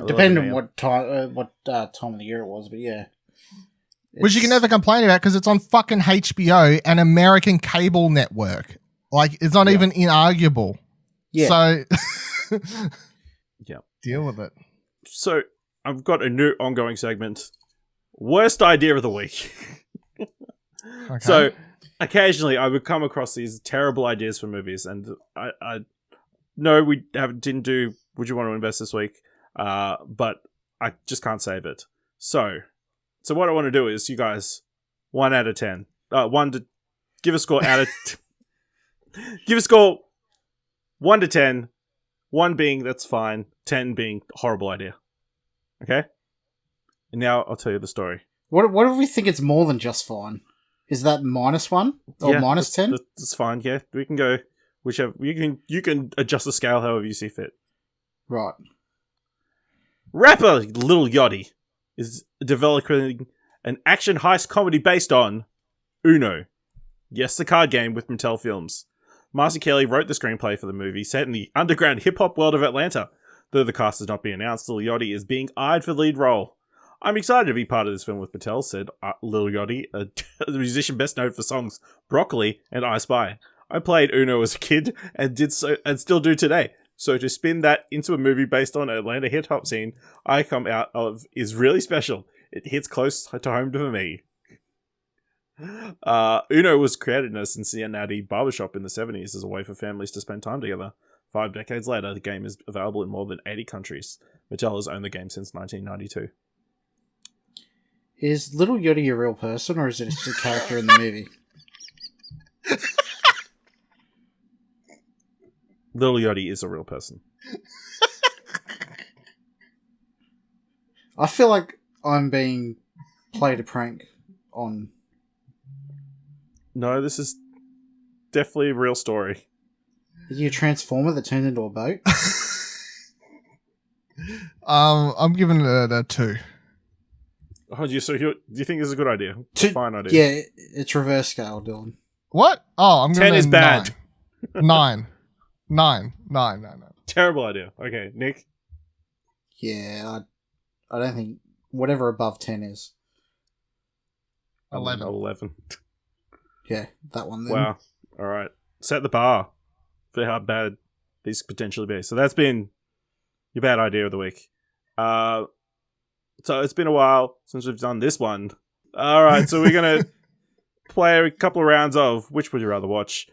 Speaker 4: Depending on what time of the year it was, but yeah.
Speaker 3: Which you can never complain about because it's on fucking HBO, an American cable network. Like, it's not even inarguable.
Speaker 4: Yeah.
Speaker 3: So,
Speaker 2: yeah.
Speaker 3: Deal with it.
Speaker 2: So, I've got a new ongoing segment. Worst idea of the week. Okay. So, occasionally I would come across these terrible ideas for movies, and I know we didn't do Would You Want to Invest this week, but I just can't save it. So what I want to do is, you guys, 1 out of 10. Give a score out of... give a score 1 to 10. 1 being, that's fine. 10 being, horrible idea. Okay? And now I'll tell you the story.
Speaker 4: What if we think it's more than just fine? Is that -1 or minus 10?
Speaker 2: That's fine, yeah. We can go whichever... You can adjust the scale however you see fit.
Speaker 4: Right.
Speaker 2: Rapper Lil Yachty is developing an action heist comedy based on Uno. Yes, the card game with Mattel Films. Marcy Kelly wrote the screenplay for the movie set in the underground hip-hop world of Atlanta. Though the cast has not been announced, Lil Yachty is being eyed for the lead role. I'm excited to be part of this film with Mattel, said Lil Yachty, a musician best known for songs Broccoli and I Spy. I played Uno as a kid and did so and still do today. So to spin that into a movie based on Atlanta hip-hop scene I come out of is really special. It hits close to home for me. Uno was created in a Cincinnati barbershop in the 70s as a way for families to spend time together. 5 decades later, the game is available in more than 80 countries. Mattel has owned the game since 1992.
Speaker 4: Is Little Yachty a real person, or is it just a character in the movie?
Speaker 2: Lil Yachty is a real person.
Speaker 4: I feel like I'm being played a prank on.
Speaker 2: No, this is definitely a real story.
Speaker 4: Are you a transformer that turns into a boat?
Speaker 3: I'm giving it a 2.
Speaker 2: Oh, do you think this is a good idea? Fine idea.
Speaker 4: Yeah, it's reverse scale, Dylan.
Speaker 3: What? Oh, I'm going
Speaker 2: 10 is bad.
Speaker 3: 9. 9.
Speaker 2: Terrible idea. Okay, Nick.
Speaker 4: Yeah, I don't think whatever above 10 is.
Speaker 3: 11.
Speaker 4: Yeah, that one then.
Speaker 2: Wow. All right. Set the bar for how bad these could potentially be. So that's been your bad idea of the week. So it's been a while since we've done this one. All right, so we're going to play a couple of rounds of Which Would You Rather Watch.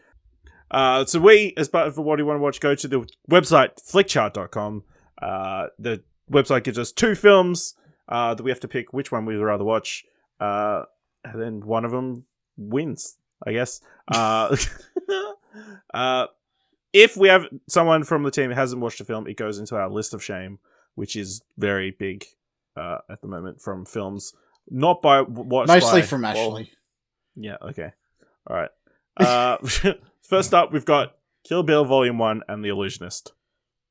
Speaker 2: So we, as part of What Do You Want to Watch, go to the website flickchart.com. The website gives us 2 films that we have to pick which one we'd rather watch. And then one of them wins, I guess. If we have someone from the team who hasn't watched a film, it goes into our list of shame, which is very big at the moment from films. Not by watched
Speaker 4: Mostly
Speaker 2: by,
Speaker 4: from Ashley.
Speaker 2: Yeah, okay. All right. First up, we've got Kill Bill Volume 1 and The Illusionist.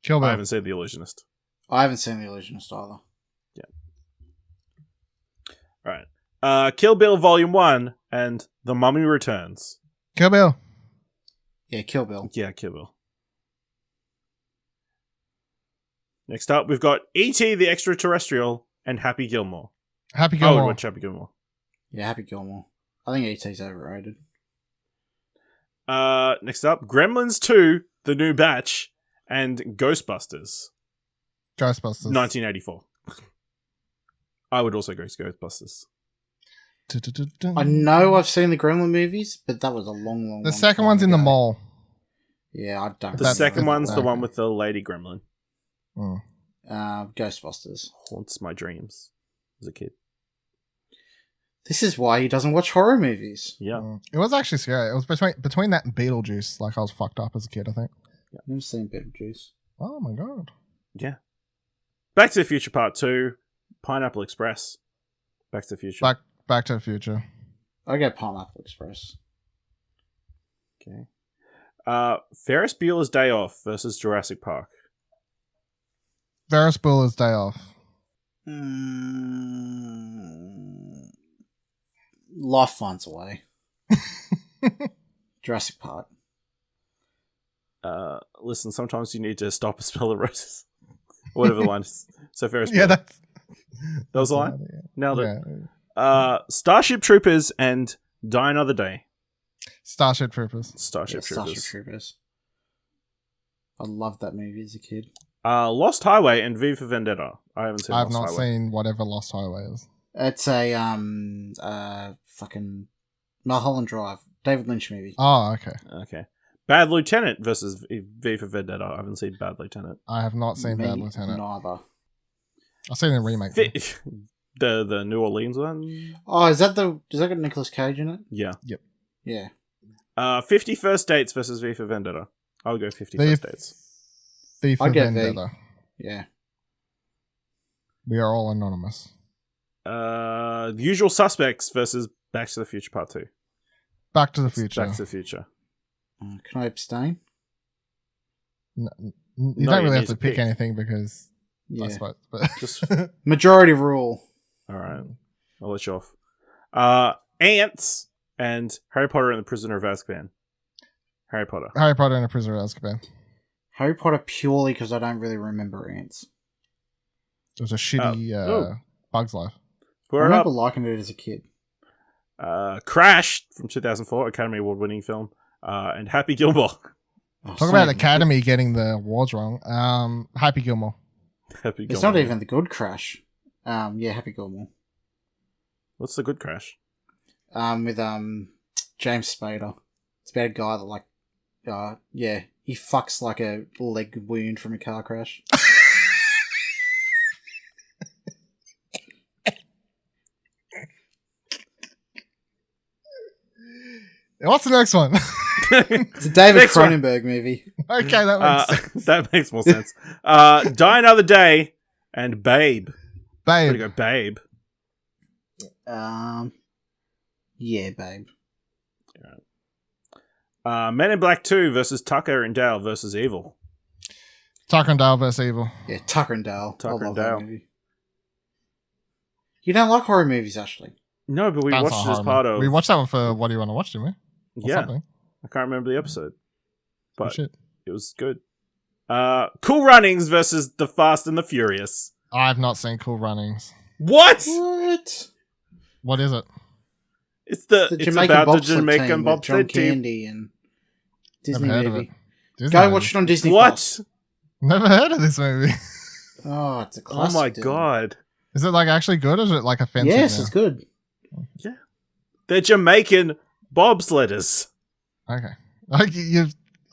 Speaker 3: Kill Bill.
Speaker 2: I haven't seen The Illusionist.
Speaker 4: I haven't seen The Illusionist either.
Speaker 2: All right. Kill Bill Volume 1 and The Mummy Returns.
Speaker 3: Kill Bill.
Speaker 4: Yeah, Kill Bill.
Speaker 2: Yeah, Kill Bill. Next up, we've got E.T. the Extraterrestrial and Happy Gilmore.
Speaker 3: Happy
Speaker 2: I would
Speaker 3: Gilmore.
Speaker 2: watch Happy Gilmore.
Speaker 4: Yeah, Happy Gilmore. I think E.T.'s overrated.
Speaker 2: Next up, Gremlins 2, The New Batch, and Ghostbusters.
Speaker 3: Ghostbusters.
Speaker 2: 1984. I would also go to Ghostbusters.
Speaker 4: I know I've seen the Gremlin movies, but that was a long
Speaker 3: The second one's in the mall.
Speaker 4: Yeah, I don't.
Speaker 2: The second one's the one with the lady gremlin.
Speaker 3: Mm.
Speaker 4: Ghostbusters.
Speaker 2: Haunts my dreams as a kid.
Speaker 4: This is why he doesn't watch horror movies.
Speaker 2: Yeah.
Speaker 3: It was actually scary. It was between that and Beetlejuice. Like, I was fucked up as a kid, I think.
Speaker 4: I've never seen Beetlejuice.
Speaker 3: Oh my god.
Speaker 2: Yeah. Back to the Future Part 2. Pineapple Express. Back to the Future.
Speaker 3: Back to the Future.
Speaker 4: I get Pineapple Express.
Speaker 2: Okay. Ferris Bueller's Day Off versus Jurassic Park.
Speaker 3: Ferris Bueller's Day Off.
Speaker 4: Life finds a way. Jurassic Park.
Speaker 2: Listen, sometimes you need to stop and smell the roses. Whatever the line is. So Ferris Bueller.
Speaker 3: Yeah, that
Speaker 2: was the line?
Speaker 3: Yeah.
Speaker 2: Nailed it.
Speaker 3: Yeah.
Speaker 2: Starship Troopers and Die Another Day.
Speaker 3: Starship Troopers.
Speaker 2: Starship
Speaker 4: Troopers. I loved that movie as a kid.
Speaker 2: Lost Highway and V for Vendetta. I haven't seen
Speaker 3: I've
Speaker 2: Lost
Speaker 3: not
Speaker 2: Highway.
Speaker 3: seen whatever Lost Highway is.
Speaker 4: It's a fucking Mulholland Drive, David Lynch movie.
Speaker 3: Oh, okay.
Speaker 2: Okay. Bad Lieutenant versus V for Vendetta. I haven't seen Bad Lieutenant.
Speaker 3: I have not seen
Speaker 4: Me
Speaker 3: Bad Lieutenant.
Speaker 4: Neither.
Speaker 3: I've seen the remake.
Speaker 2: The New Orleans one?
Speaker 4: Oh, does that got Nicolas Cage in it?
Speaker 2: Yeah.
Speaker 4: Yeah.
Speaker 2: 50 First Dates versus V for Vendetta. I'll go 50 First Dates.
Speaker 3: V for
Speaker 4: I get V.
Speaker 3: Vendetta.
Speaker 4: Yeah.
Speaker 3: We are all anonymous.
Speaker 2: Usual Suspects versus Back to the Future Part 2.
Speaker 3: Back to the Future.
Speaker 2: Back to the Future.
Speaker 4: Can I abstain?
Speaker 3: You
Speaker 2: No,
Speaker 3: don't
Speaker 2: you
Speaker 3: really have
Speaker 2: need
Speaker 3: to
Speaker 2: to
Speaker 3: pick
Speaker 2: pick.
Speaker 3: anything because
Speaker 4: Yeah.
Speaker 3: I suppose. But
Speaker 2: Just
Speaker 4: Majority rule.
Speaker 2: alright. I'll let you off. Ants and Harry Potter and the Prisoner of Azkaban. Harry Potter.
Speaker 3: Harry Potter and the Prisoner of Azkaban.
Speaker 4: Harry Potter purely because I don't really remember Ants.
Speaker 3: It was a shitty Bug's Life.
Speaker 4: I
Speaker 2: We're
Speaker 4: remember
Speaker 2: up.
Speaker 4: liking it as a kid.
Speaker 2: Crash from 2004, Academy Award winning film. And Happy Gilmore.
Speaker 4: Oh,
Speaker 3: Talk
Speaker 4: it's
Speaker 3: about
Speaker 4: not even
Speaker 3: Academy getting the awards wrong. Happy Gilmore.
Speaker 2: Happy
Speaker 4: good. It's
Speaker 2: Gilmore.
Speaker 4: not even the good Crash. Yeah, Happy Gilmore.
Speaker 2: What's the good Crash?
Speaker 4: With James Spader. It's about a guy that he fucks like a leg wound from a car crash.
Speaker 3: What's the next one?
Speaker 4: It's a David
Speaker 2: Next one.
Speaker 4: Cronenberg movie.
Speaker 3: Okay, that makes sense.
Speaker 2: That makes more sense. Die Another Day and Babe. I'm
Speaker 3: Babe.
Speaker 2: gonna go Babe.
Speaker 4: Yeah, Babe.
Speaker 2: Men in Black 2 versus Tucker and Dale versus Evil.
Speaker 3: Tucker and Dale vs. Evil.
Speaker 4: Yeah, Tucker and Dale.
Speaker 2: Tucker
Speaker 4: I
Speaker 2: and
Speaker 4: love that
Speaker 2: Dale.
Speaker 4: movie. You don't like horror movies, Ashley?
Speaker 2: No, but we
Speaker 3: That's
Speaker 2: watched
Speaker 3: not
Speaker 2: it as
Speaker 3: horror,
Speaker 2: part
Speaker 3: man.
Speaker 2: of.
Speaker 3: We watched that one for What Do You Want to Watch, didn't we? Or
Speaker 2: Yeah,
Speaker 3: something.
Speaker 2: I can't remember the episode,
Speaker 3: Oh,
Speaker 2: but
Speaker 3: shit.
Speaker 2: it was good. Cool Runnings versus The Fast and the Furious.
Speaker 3: I've not seen Cool Runnings.
Speaker 2: What?
Speaker 4: What?
Speaker 3: What is it?
Speaker 2: It's
Speaker 4: It's
Speaker 2: about the
Speaker 4: bobsled
Speaker 2: Jamaican
Speaker 4: team with John
Speaker 2: bobsled team.
Speaker 4: Candy and Disney
Speaker 3: Never heard of
Speaker 4: movie.
Speaker 3: it. Disney
Speaker 4: Go
Speaker 3: movie.
Speaker 4: watch it on Disney
Speaker 2: What?
Speaker 4: Plus.
Speaker 3: Never heard of this movie.
Speaker 4: Oh, it's a
Speaker 2: Oh
Speaker 4: classic.
Speaker 2: my
Speaker 4: Dylan.
Speaker 2: god.
Speaker 3: Is it like actually good or is it like offensive?
Speaker 4: Yes,
Speaker 3: now?
Speaker 4: it's good.
Speaker 2: They're Jamaican bobsledders.
Speaker 3: Okay. Like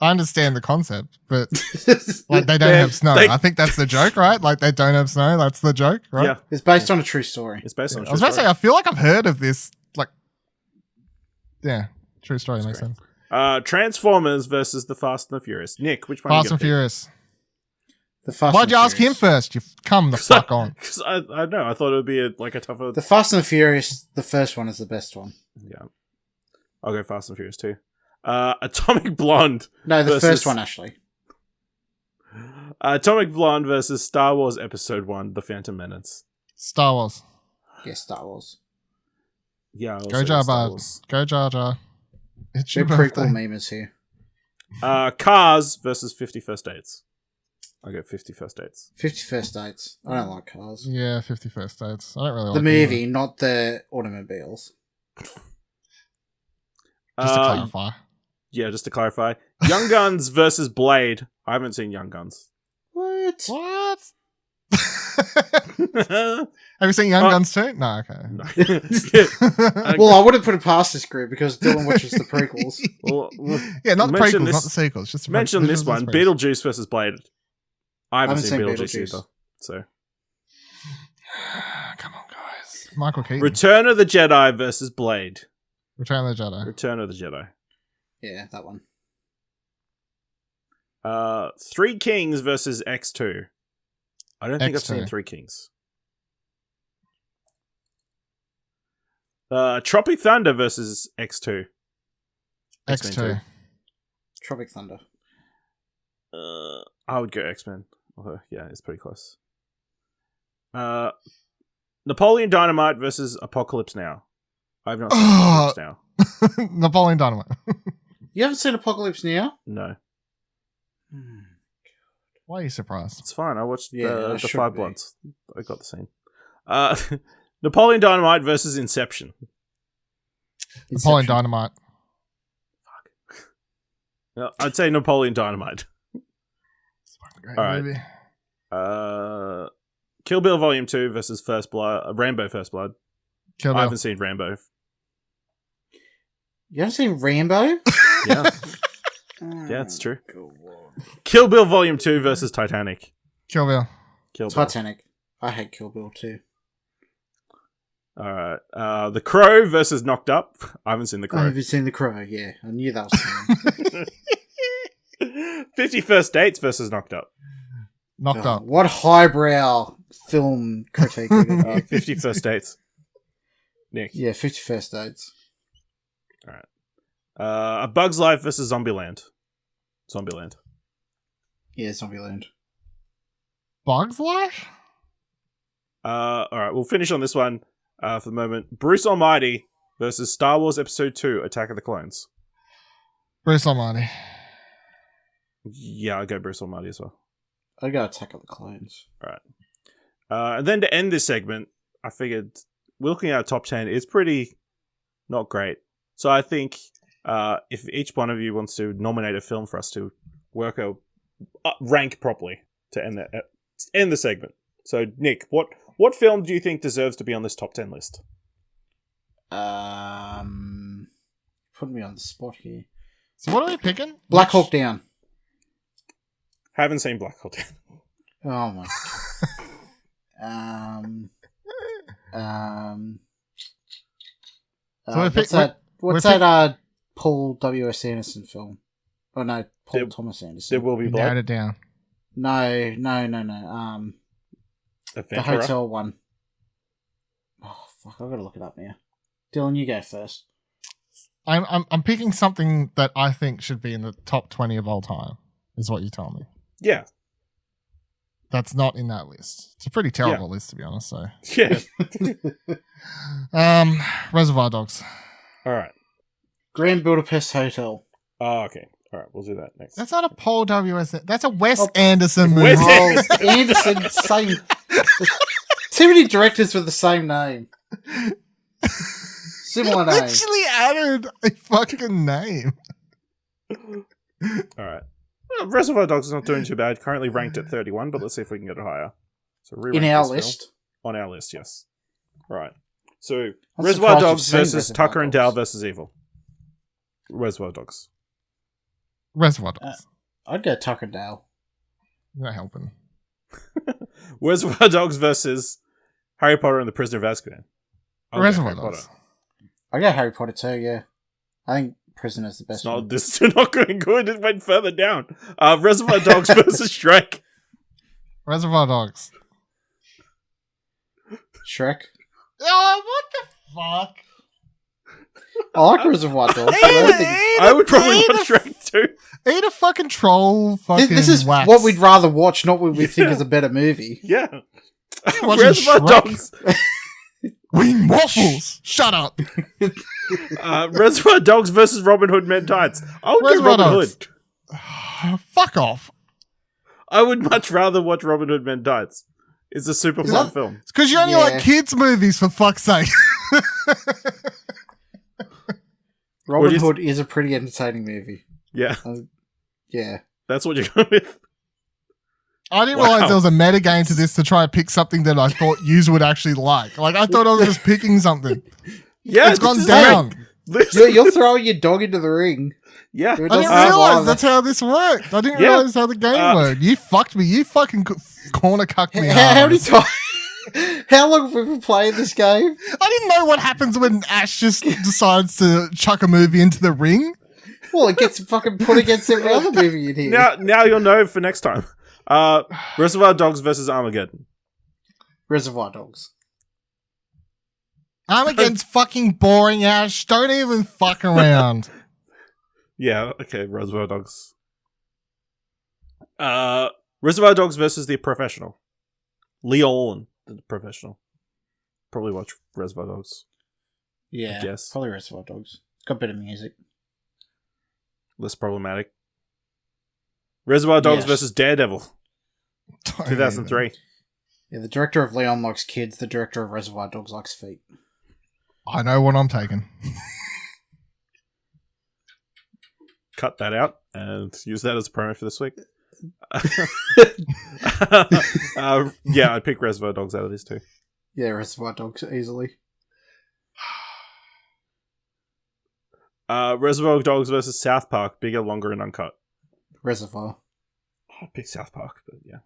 Speaker 3: I understand the concept, but like they don't
Speaker 2: They're-
Speaker 3: have snow.
Speaker 2: they-
Speaker 3: I think that's the joke, right? Like they don't have snow. That's the joke, right?
Speaker 2: Yeah,
Speaker 4: It's based on a true story.
Speaker 2: it's based on a
Speaker 3: I was
Speaker 2: true
Speaker 3: about to say, I feel like I've heard of this. Like, yeah, true story makes
Speaker 2: great.
Speaker 3: sense.
Speaker 2: Transformers versus The Fast and the Furious. Nick, which one are you
Speaker 3: Fast and
Speaker 2: gonna pick?
Speaker 3: Furious.
Speaker 4: The Fast
Speaker 3: Why'd
Speaker 4: and
Speaker 3: you ask him
Speaker 4: Furious.
Speaker 3: first? You come the fuck on.
Speaker 2: Because I don't know. I thought it would be a tougher.
Speaker 4: The Fast and the Furious, the first one is the best one.
Speaker 2: Yeah, I'll go Fast and Furious too. Atomic Blonde.
Speaker 4: No, the
Speaker 2: versus-
Speaker 4: first one, Ashley.
Speaker 2: Atomic Blonde versus Star Wars Episode 1: The Phantom Menace.
Speaker 3: Star Wars.
Speaker 4: Yeah, Star Wars.
Speaker 2: Yeah, I'll
Speaker 3: Go
Speaker 2: say
Speaker 3: Jar
Speaker 2: Star
Speaker 3: Jar.
Speaker 2: Wars.
Speaker 3: Go Jar Jar. It's
Speaker 4: We're
Speaker 3: your birthday.
Speaker 4: prequel memers here.
Speaker 2: Cars versus 50 First Dates. I'll go 50 First Dates.
Speaker 4: 50 First Dates. I don't like cars.
Speaker 3: Yeah, 50 First Dates. I don't really
Speaker 4: The
Speaker 3: like
Speaker 4: movie,
Speaker 3: either.
Speaker 4: not the automobiles.
Speaker 3: Just to
Speaker 2: Uh,
Speaker 3: clarify.
Speaker 2: Yeah, just to clarify. Young Guns versus Blade. I haven't seen Young Guns.
Speaker 4: What?
Speaker 3: What?
Speaker 2: No.
Speaker 3: Have you seen Young
Speaker 2: Oh.
Speaker 3: Guns too? No, okay.
Speaker 4: Well, I wouldn't put it past this group because Dylan watches the prequels.
Speaker 2: Well,
Speaker 3: Yeah, not the
Speaker 2: mention
Speaker 3: prequels,
Speaker 2: this-
Speaker 3: not the sequels. Just the
Speaker 2: mention this one. Beetlejuice versus Blade. I haven't seen Beetlejuice either. So,
Speaker 3: Come on, guys. Michael Keaton.
Speaker 2: Return of the Jedi versus Blade.
Speaker 3: Return of the Jedi.
Speaker 2: Return of the Jedi.
Speaker 4: Yeah, that one.
Speaker 2: Three Kings versus X2. I don't think I've seen
Speaker 3: X2.
Speaker 2: Three Kings. Tropic Thunder versus X2. X-Men
Speaker 3: X2.
Speaker 4: Tropic Thunder.
Speaker 2: I would go X-Men. Yeah, it's pretty close. Napoleon Dynamite versus Apocalypse Now. I've not seen Apocalypse Now.
Speaker 3: Napoleon Dynamite.
Speaker 4: You haven't seen Apocalypse Now?
Speaker 2: No,
Speaker 3: Why are you surprised?
Speaker 2: it's fine. I watched
Speaker 4: Yeah, I
Speaker 2: the
Speaker 4: should
Speaker 2: Five
Speaker 4: be.
Speaker 2: Bloods. I got the scene. Napoleon Dynamite versus Inception.
Speaker 3: Napoleon
Speaker 4: Inception.
Speaker 3: Dynamite.
Speaker 2: I'd say Napoleon Dynamite.
Speaker 3: Great
Speaker 2: All right.
Speaker 3: movie.
Speaker 2: Kill Bill Volume 2 versus First Blood. Rambo First Blood.
Speaker 3: Kill
Speaker 2: I
Speaker 3: Bill.
Speaker 2: haven't seen Rambo.
Speaker 4: You haven't seen Rambo?
Speaker 2: Yeah, yeah, it's true. Kill Bill Volume 2 versus Titanic.
Speaker 3: Kill Bill.
Speaker 2: Kill Bill.
Speaker 4: Titanic. I hate Kill Bill too.
Speaker 2: All right. The Crow versus Knocked Up. I haven't seen The
Speaker 4: I
Speaker 2: Crow.
Speaker 4: haven't seen The Crow. Yeah, I knew that was coming.
Speaker 2: 50 First Dates versus Knocked Up.
Speaker 3: Knocked
Speaker 4: Oh,
Speaker 3: up.
Speaker 4: what highbrow film critique we got here.
Speaker 2: 50 First Dates. Nick.
Speaker 4: Yeah, 50 First Dates.
Speaker 2: All right. A Bug's Life versus Zombieland. Zombieland.
Speaker 4: Yeah, Zombieland.
Speaker 3: Bug's Life?
Speaker 2: All right. We'll finish on this one for the moment. Bruce Almighty versus Star Wars Episode 2: Attack of the Clones.
Speaker 3: Bruce Almighty.
Speaker 2: Yeah, I'll go Bruce Almighty as well.
Speaker 4: I got Attack of the Clones.
Speaker 2: And then to end this segment, I figured looking at our top 10 is pretty not great. So I think if each one of you wants to nominate a film for us to work a rank properly to end the segment. So Nick, what film do you think deserves to be on this top 10 list?
Speaker 4: Put me on the spot here.
Speaker 3: So what are we picking?
Speaker 4: Black Hawk Down.
Speaker 2: Haven't seen Black Hawk Down.
Speaker 4: Oh my god.
Speaker 3: So we
Speaker 4: What's
Speaker 3: pick-
Speaker 4: that?
Speaker 3: we
Speaker 4: What's
Speaker 3: pick-
Speaker 4: that? Paul W.S. Anderson film? Oh no, Paul
Speaker 2: There-
Speaker 4: Thomas Anderson.
Speaker 2: There will be
Speaker 3: You narrowed
Speaker 2: blood.
Speaker 3: it down.
Speaker 4: No. The
Speaker 2: Adventurer.
Speaker 4: hotel one. Oh fuck! I've got to look it up now. Dylan, you go first.
Speaker 3: I'm picking something that I think should be in the top 20 of all time, is what you told me.
Speaker 2: Yeah.
Speaker 3: that's not in that list. It's a pretty terrible list, to be honest. So,
Speaker 2: Yeah.
Speaker 3: Reservoir Dogs.
Speaker 2: All right.
Speaker 4: Grand Budapest Hotel.
Speaker 2: Oh, okay. All right. We'll do that next.
Speaker 3: That's not a Paul W.S. That's a Wes Anderson movie.
Speaker 2: Wes
Speaker 4: Oh, Anderson, same. Too many directors with the same name. Similar name.
Speaker 3: Literally added a fucking name.
Speaker 2: All right. Well, Reservoir Dogs is not doing too bad. Currently ranked at 31, but let's see if we can get it higher. So
Speaker 4: In our list.
Speaker 2: On our list, yes. Right. So
Speaker 4: I'm
Speaker 2: Reservoir
Speaker 4: surprised
Speaker 2: Dogs
Speaker 4: you've seen
Speaker 2: versus
Speaker 4: Reservoir
Speaker 2: Tucker and
Speaker 4: Dogs.
Speaker 2: Dale versus Evil. Reservoir Dogs.
Speaker 3: Reservoir Dogs.
Speaker 4: I'd go Tucker Dale.
Speaker 3: You're not helping.
Speaker 2: Reservoir Dogs versus Harry Potter and the Prisoner of Azkaban. I'll go
Speaker 3: Reservoir
Speaker 2: Harry
Speaker 3: Dogs.
Speaker 2: Potter.
Speaker 4: I go Harry Potter too, yeah. I think Prisoner's the best one.
Speaker 2: This is not going good. It went further down. Reservoir Dogs versus Shrek.
Speaker 3: Reservoir Dogs.
Speaker 4: Shrek.
Speaker 3: Oh, what the fuck?
Speaker 4: I like Reservoir Dogs. but I don't think-
Speaker 2: I would probably watch Shrek too.
Speaker 3: Eat a fucking troll fucking
Speaker 4: This is
Speaker 3: wax.
Speaker 4: what we'd rather watch, not what we think is a better movie.
Speaker 2: Yeah.
Speaker 3: watching
Speaker 2: Reservoir
Speaker 3: Shrek.
Speaker 2: Dogs.
Speaker 3: Wing waffles! Shut up!
Speaker 2: Reservoir Dogs versus Robin Hood Men Tights. I would go
Speaker 3: Reservoir
Speaker 2: Robin
Speaker 3: Dogs.
Speaker 2: Hood.
Speaker 3: Fuck off.
Speaker 2: I would much rather watch Robin Hood Men Tights. It's a super fun
Speaker 4: that-
Speaker 2: film.
Speaker 3: It's because you only
Speaker 4: Yeah.
Speaker 3: like kids' movies, for fuck's sake.
Speaker 4: Robin
Speaker 2: you
Speaker 4: Hood is a pretty entertaining movie.
Speaker 2: Yeah,
Speaker 4: Yeah.
Speaker 2: that's what you're going with.
Speaker 3: I didn't
Speaker 2: Wow.
Speaker 3: realize there was a metagame to this to try and pick something that I thought yous would actually like. Like, I thought I was just picking something.
Speaker 2: Yeah,
Speaker 3: It's gone
Speaker 2: this is
Speaker 3: down.
Speaker 2: great. This-
Speaker 4: You're throwing your dog into the ring.
Speaker 2: yeah.
Speaker 4: It
Speaker 3: I
Speaker 4: doesn't
Speaker 3: didn't realize
Speaker 4: survive.
Speaker 3: that's how this worked. I didn't
Speaker 2: Yeah.
Speaker 3: realize how the game worked. You fucked me. You fucking corner cucked me.
Speaker 4: How
Speaker 3: hard.
Speaker 4: many times? How long have we been playing this game?
Speaker 3: I didn't know what happens when Ash just decides to chuck a movie into the ring.
Speaker 4: Well, it gets fucking put against every other movie in here.
Speaker 2: Now you'll know for next time. Reservoir Dogs versus Armageddon.
Speaker 4: Reservoir Dogs.
Speaker 3: Armageddon's fucking boring, Ash. Don't even fuck around.
Speaker 2: Yeah, okay, Reservoir Dogs. Reservoir Dogs versus The Professional. Leon, The Professional. Probably watch Reservoir Dogs.
Speaker 4: Yeah,
Speaker 2: Yes.
Speaker 4: probably Reservoir Dogs. It's got better music.
Speaker 2: Less problematic. Reservoir Dogs
Speaker 4: Yes.
Speaker 2: versus Daredevil.
Speaker 3: Don't
Speaker 2: 2003.
Speaker 3: even.
Speaker 4: Yeah, the director of Leon likes kids. The director of Reservoir Dogs likes feet.
Speaker 3: I know what I'm taking.
Speaker 2: Cut that out and use that as a promo for this week. Yeah, I'd pick Reservoir Dogs out of these two.
Speaker 4: Yeah, Reservoir Dogs easily.
Speaker 2: Reservoir Dogs versus South Park. Bigger, longer, and uncut.
Speaker 4: Reservoir.
Speaker 2: I'd pick South Park, but yeah.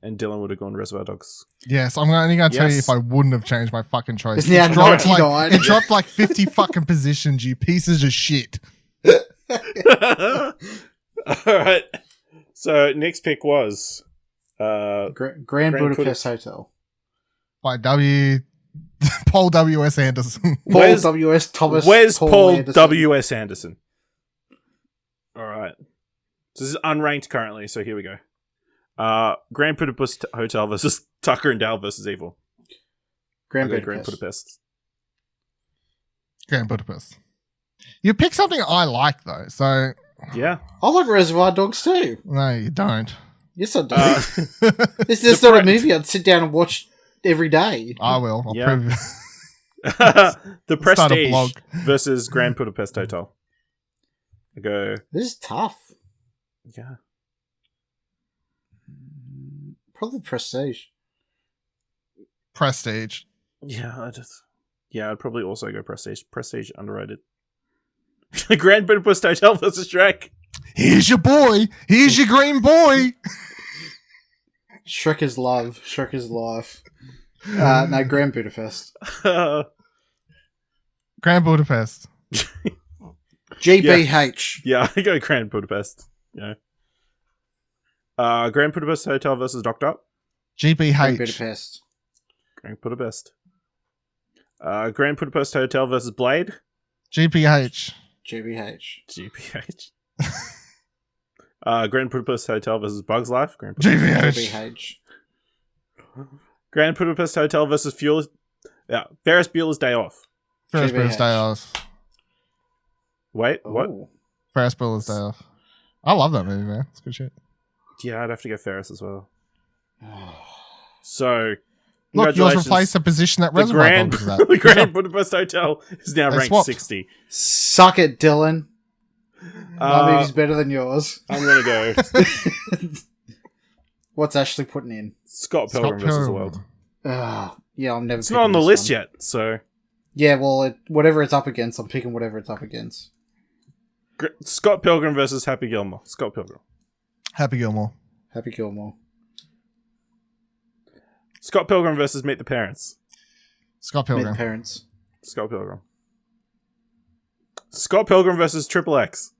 Speaker 2: And Dylan would have gone Reservoir Dogs.
Speaker 3: Yes, I'm only going to tell you
Speaker 2: Yes.
Speaker 3: if I wouldn't have changed my fucking choice.
Speaker 4: It's now
Speaker 3: dropped
Speaker 4: 99.
Speaker 3: it dropped like 50 fucking positions, you pieces of shit.
Speaker 2: Alright. So, next pick was...
Speaker 4: Grand Budapest Hotel.
Speaker 3: By Paul W.S. Anderson.
Speaker 4: Paul
Speaker 2: Where's-
Speaker 4: W.S. Thomas.
Speaker 2: Where's Paul
Speaker 4: Anderson.
Speaker 2: W.S. Anderson? Alright. So this is unranked currently, so here we go. Grand Budapest Hotel versus Tucker and Dale versus Evil.
Speaker 4: Grand
Speaker 2: Okay,
Speaker 4: Budapest.
Speaker 2: Grand Budapest.
Speaker 3: Grand Budapest. You pick something I like, though, so
Speaker 2: Yeah.
Speaker 4: I like Reservoir Dogs too.
Speaker 3: no, you don't.
Speaker 4: Yes, I do. This
Speaker 2: the
Speaker 4: is not a
Speaker 2: friend.
Speaker 4: movie I'd sit down and watch every day.
Speaker 3: I will. I'll
Speaker 2: Yeah.
Speaker 3: prove
Speaker 2: The
Speaker 3: Start a blog.
Speaker 2: Prestige versus Grand Budapest Hotel. I go,
Speaker 4: This is tough.
Speaker 2: yeah.
Speaker 4: Probably Prestige.
Speaker 3: Prestige.
Speaker 2: Yeah, I'd probably also go Prestige. Prestige, underrated. Grand Budapest Hotel versus Shrek.
Speaker 3: Here's your boy. Here's your green boy.
Speaker 4: Shrek is love. Shrek is life. No, Grand Budapest.
Speaker 3: Grand Budapest.
Speaker 4: GBH.
Speaker 2: Yeah, I go Grand Budapest. Yeah. Grand Budapest Hotel versus Doctor.
Speaker 4: Grand
Speaker 3: GBH.
Speaker 4: Budapest.
Speaker 2: Grand Budapest. Grand Budapest Hotel versus Blade.
Speaker 3: GBH.
Speaker 4: GBH.
Speaker 2: GPH. Grand Budapest Hotel versus Bugs Life.
Speaker 3: GBH.
Speaker 4: BH.
Speaker 2: Grand Budapest Hotel versus Ferris Bueller's Day Off.
Speaker 3: Ferris
Speaker 4: GBH.
Speaker 3: Bueller's Day Off.
Speaker 2: Wait, what?
Speaker 4: Ooh.
Speaker 3: Ferris Bueller's Day Off. I love that movie, man. It's good shit.
Speaker 2: Yeah, I'd have to go Ferris as well. So,
Speaker 3: Look, yours
Speaker 2: congratulations.
Speaker 3: replaced the position that
Speaker 2: the
Speaker 3: Reservoir
Speaker 2: Grand,
Speaker 3: Dogs is at.
Speaker 2: the Grand Budapest Hotel is now
Speaker 3: They
Speaker 2: ranked
Speaker 3: swapped.
Speaker 2: 60.
Speaker 4: Suck it, Dylan. My movie's
Speaker 2: Uh,
Speaker 4: better than yours.
Speaker 2: I'm going to go
Speaker 4: What's Ashley putting in?
Speaker 2: Scott Pilgrim versus the World.
Speaker 4: Yeah, I'm never.
Speaker 2: It's not on the list yet, so...
Speaker 4: Yeah, well, whatever it's up against, I'm picking whatever it's up against.
Speaker 2: Scott Pilgrim versus Happy Gilmore. Scott Pilgrim.
Speaker 3: Happy Gilmore.
Speaker 4: Happy Gilmore.
Speaker 2: Scott Pilgrim versus Meet the Parents.
Speaker 3: Scott
Speaker 4: Meet
Speaker 3: Pilgrim.
Speaker 4: the parents.
Speaker 2: Scott Pilgrim. Scott Pilgrim versus Triple X.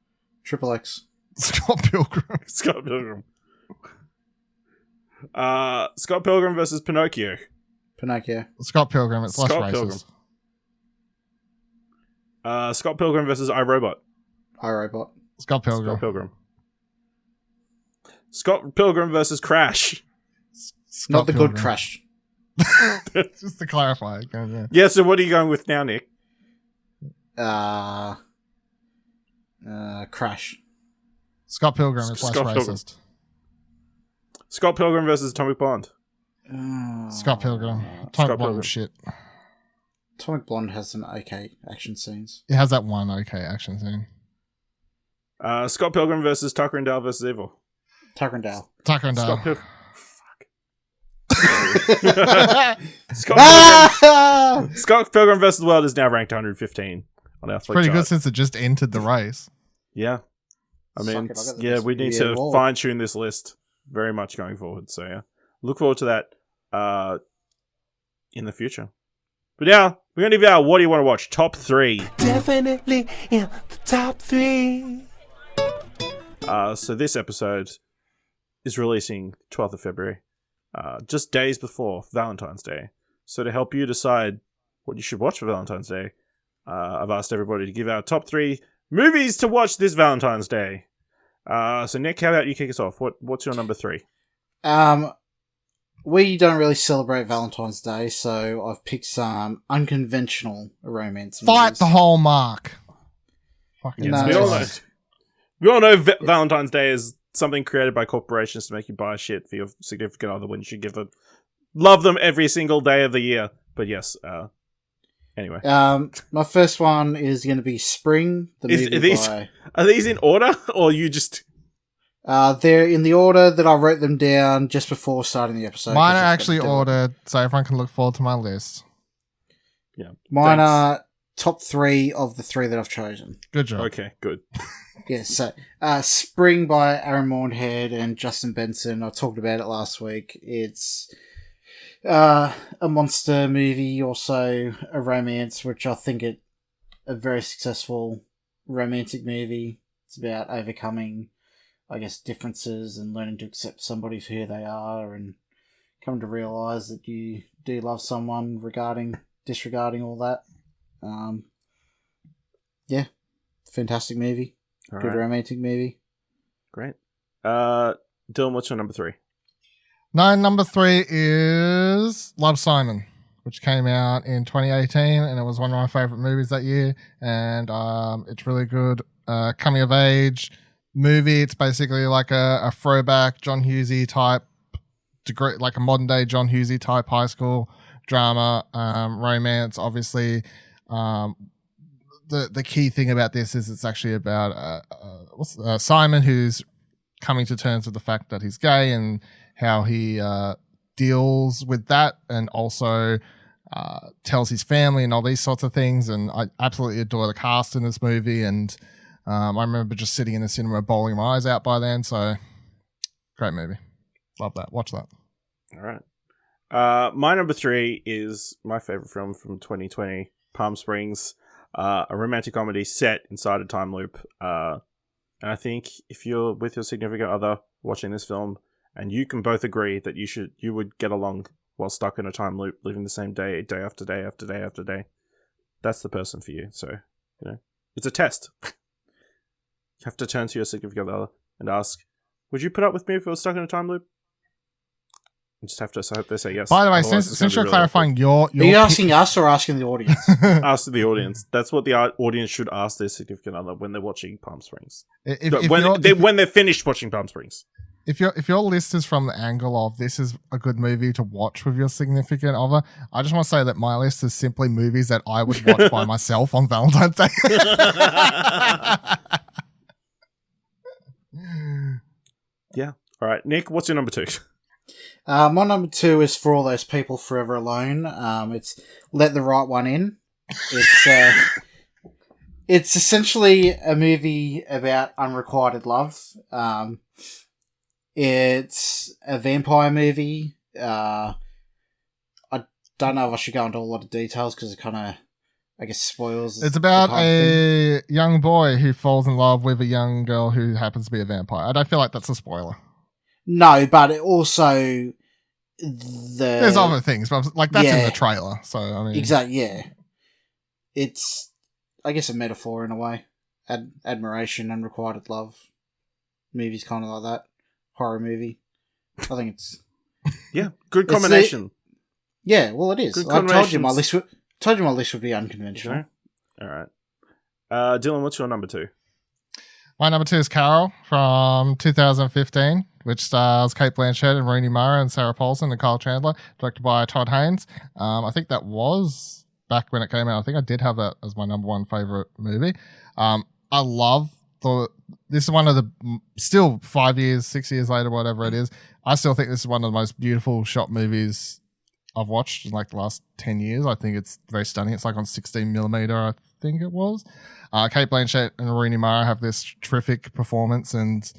Speaker 4: Triple X.
Speaker 3: Scott Pilgrim.
Speaker 2: Scott Pilgrim. Scott Pilgrim versus Pinocchio.
Speaker 4: Pinocchio.
Speaker 3: Scott Pilgrim. It's less
Speaker 2: Scott
Speaker 3: racist.
Speaker 2: Pilgrim. Scott Pilgrim versus iRobot.
Speaker 4: iRobot.
Speaker 3: Scott Pilgrim.
Speaker 2: Scott Pilgrim. Scott Pilgrim versus Crash.
Speaker 3: Scott
Speaker 4: Not the
Speaker 3: Pilgrim.
Speaker 4: good Crash.
Speaker 3: Just to clarify. Okay, yeah.
Speaker 2: Yeah, so what are you going with now, Nick?
Speaker 4: Crash.
Speaker 3: Scott Pilgrim is less
Speaker 2: Scott Pilgrim.
Speaker 3: racist.
Speaker 2: Scott Pilgrim versus Atomic Blonde.
Speaker 3: Scott Pilgrim.
Speaker 2: Scott
Speaker 3: Tom
Speaker 2: Pilgrim.
Speaker 3: Blonde shit.
Speaker 4: Atomic Blonde has some okay action scenes.
Speaker 3: It has that one okay action scene.
Speaker 2: Scott Pilgrim versus Tucker and Dale versus Evil.
Speaker 4: Tucker and Dale.
Speaker 3: Tucker and Dale.
Speaker 2: Scott Pilgrim. Scott Pilgrim versus the World is now ranked 115 on our
Speaker 3: Pretty
Speaker 2: chart.
Speaker 3: good since it just entered the race.
Speaker 2: Yeah. I
Speaker 4: Suck
Speaker 2: mean,
Speaker 4: it, I got the
Speaker 2: yeah,
Speaker 4: best
Speaker 2: we need
Speaker 4: movie
Speaker 2: to
Speaker 4: of all.
Speaker 2: fine tune this list very much going forward. So yeah, look forward to that in the future. But now we're gonna give you our what do you want to watch top 3.
Speaker 5: Definitely in the top 3.
Speaker 2: So this episode is releasing 12th of February, just days before Valentine's Day. So to help you decide what you should watch for Valentine's Day, I've asked everybody to give our top 3 movies to watch this Valentine's Day. So Nick, how about you kick us off? What's your number 3?
Speaker 4: We don't really celebrate Valentine's Day, so I've picked some unconventional romance
Speaker 3: Fight
Speaker 4: movies.
Speaker 3: the Hallmark. Fucking
Speaker 4: No,
Speaker 2: we all know. We all know Valentine's Day is something created by corporations to make you buy shit for your significant other when you should love them every single day of the year. But yes, anyway.
Speaker 4: My first one is going to be Spring, the movie by...
Speaker 2: Are these in order, or you just...
Speaker 4: They're in the order that I wrote them down just before starting the episode.
Speaker 3: Mine are
Speaker 4: 'cause I've
Speaker 3: actually
Speaker 4: got to-
Speaker 3: ordered, so everyone can look forward to my list.
Speaker 2: Yeah.
Speaker 4: Mine
Speaker 2: Thanks.
Speaker 4: are top 3 of the 3 that I've chosen.
Speaker 3: Good job.
Speaker 2: Okay, good.
Speaker 4: Yeah, so Spring by Aaron Moorhead and Justin Benson. I talked about it last week. It's a monster movie, also a romance, which I think a very successful romantic movie. It's about overcoming, I guess, differences and learning to accept somebody for who they are and come to realise that you do love someone disregarding all that. Yeah, fantastic movie.
Speaker 2: All
Speaker 4: Good
Speaker 2: right.
Speaker 4: romantic movie.
Speaker 2: Great. Dylan, what's your number 3?
Speaker 3: My number 3 is Love, Simon, which came out in 2018, and it was one of my favorite movies that year. And it's really good. Coming of age movie. It's basically like a throwback John Hughesy type degree, like a modern day John Hughesy type high school drama, romance. Obviously, the key thing about this is it's actually about Simon, who's coming to terms with the fact that he's gay and how he deals with that, and also tells his family and all these sorts of things. And I absolutely adore the cast in this movie. And I remember just sitting in the cinema bawling my eyes out by then. So great movie. Love that. Watch that.
Speaker 2: All right. My number 3 is my favorite film from 2020, Palm Springs, a romantic comedy set inside a time loop. And I think if you're with your significant other watching this film, and you can both agree that you would get along while stuck in a time loop, living the same day after day after day after day, that's the person for you. So, it's a test. You have to turn to your significant other and ask, Would you put up with me if we were stuck in a time loop? I just have to hope they say yes.
Speaker 3: By the way,
Speaker 2: Otherwise, it's
Speaker 3: since
Speaker 2: gonna
Speaker 3: you're
Speaker 2: be really
Speaker 3: clarifying your
Speaker 4: Are you asking us or asking the audience?
Speaker 2: awkward. Ask the audience. That's what the audience should ask their significant other when they're watching Palm Springs. When they're finished watching Palm Springs.
Speaker 3: If your list is from the angle of this is a good movie to watch with your significant other, I just want to say that my list is simply movies that I would watch by myself on Valentine's Day.
Speaker 2: Yeah. All right, Nick, what's your number 2?
Speaker 4: My number 2 is For All Those People Forever Alone. It's Let the Right One In. It's essentially a movie about unrequited love. It's a vampire movie. I don't know if I should go into a lot of details because it kind of, I guess, spoils.
Speaker 3: It's about a young boy who falls in love with a young girl who happens to be a vampire. I don't feel like that's a spoiler.
Speaker 4: No, but it also
Speaker 3: there's other things, but like that's in the trailer. So I mean,
Speaker 4: exactly, yeah. It's, I guess, a metaphor in a way. Admiration, unrequited love. Movies kind of like that. Horror movie. I think it's
Speaker 2: good combination.
Speaker 4: Yeah, well, it is.
Speaker 2: Good
Speaker 4: I told you my list would be unconventional.
Speaker 2: Okay. All right. Dylan, what's your number 2?
Speaker 3: My number 2 is Carol from 2015, which stars Kate Blanchett and Rooney Mara and Sarah Paulson and Kyle Chandler, directed by Todd Haynes. I think that was back when it came out. I think I did have that as my number 1 favorite movie. I love this is one of the, still 5 years, 6 years later, whatever it is, I still think this is one of the most beautiful shot movies I've watched in like the last 10 years. I think it's very stunning. It's like on 16mm, I think it was. Kate Blanchett and Rooney Mara have this terrific performance and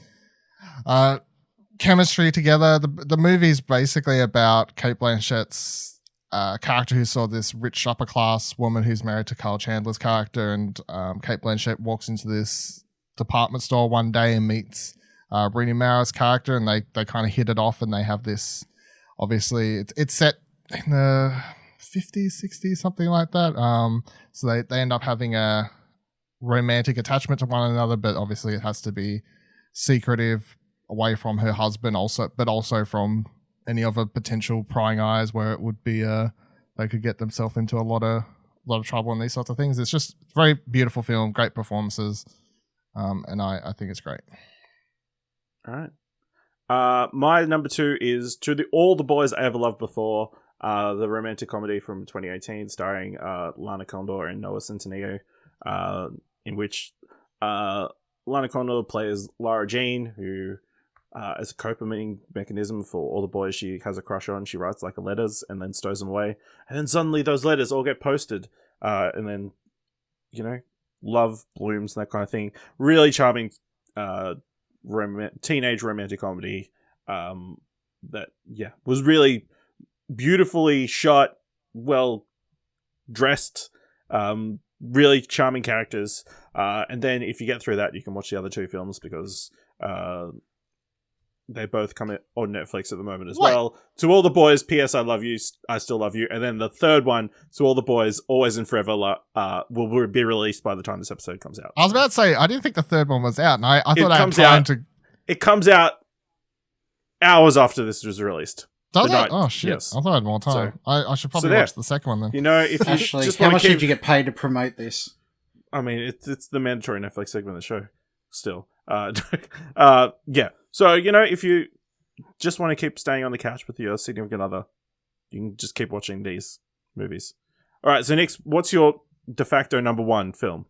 Speaker 3: chemistry together. The movie's basically about Kate Blanchett's character who saw this rich upper class woman who's married to Kyle Chandler's character, and Kate Blanchett walks into this department store one day and meets Rooney Mara's character, and they kind of hit it off, and they have this, obviously it's set in the 50s, 60s, something like that. So they end up having a romantic attachment to one another, but obviously it has to be secretive away from her husband but also from any other potential prying eyes where it would be they could get themselves into a lot of trouble and these sorts of things. It's just a very beautiful film, great performances, and I think it's great.
Speaker 2: All right. My number 2 is All the Boys I Ever Loved Before, the romantic comedy from 2018 starring Lana Condor and Noah Centineo, in which Lana Condor plays Lara Jean, who as a coping mechanism for all the boys she has a crush on, she writes like letters and then stows them away, and then suddenly those letters all get posted, and then love blooms and that kind of thing. Really charming teenage romantic comedy that was really beautifully shot, well dressed, really charming characters, and then if you get through that, you can watch the other 2 films because they both come on Netflix at the moment as well. To All the Boys, P.S. I Love You, I Still Love You, and then the third one, To All the Boys, Always and Forever, will be released by the time this episode comes out.
Speaker 3: I was about to say, I didn't think the third one was out, and I thought I had time to...
Speaker 2: It comes out hours after this was released.
Speaker 3: Does it? Oh, shit.
Speaker 2: Yes.
Speaker 3: I thought I had more time. So, I should probably watch the second one then.
Speaker 2: If you
Speaker 4: Ashley,
Speaker 2: just
Speaker 4: how much did you get paid to promote this?
Speaker 2: I mean, it's the mandatory Netflix segment of the show still. Yeah. So, if you just want to keep staying on the couch with your significant other, you can just keep watching these movies. All right. So next, what's your de facto number 1 film?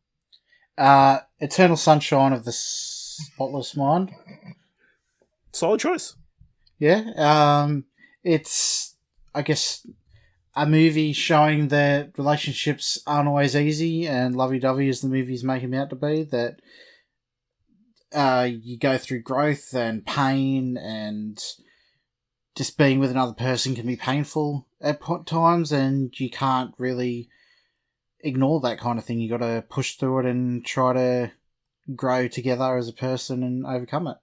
Speaker 4: Eternal Sunshine of the Spotless Mind.
Speaker 2: Solid choice.
Speaker 4: Yeah. It's, I guess, a movie showing that relationships aren't always easy and lovey-dovey as the movies make them out to be, that you go through growth and pain, and just being with another person can be painful at times, and you can't really ignore that kind of thing. You got to push through it and try to grow together as a person and overcome it.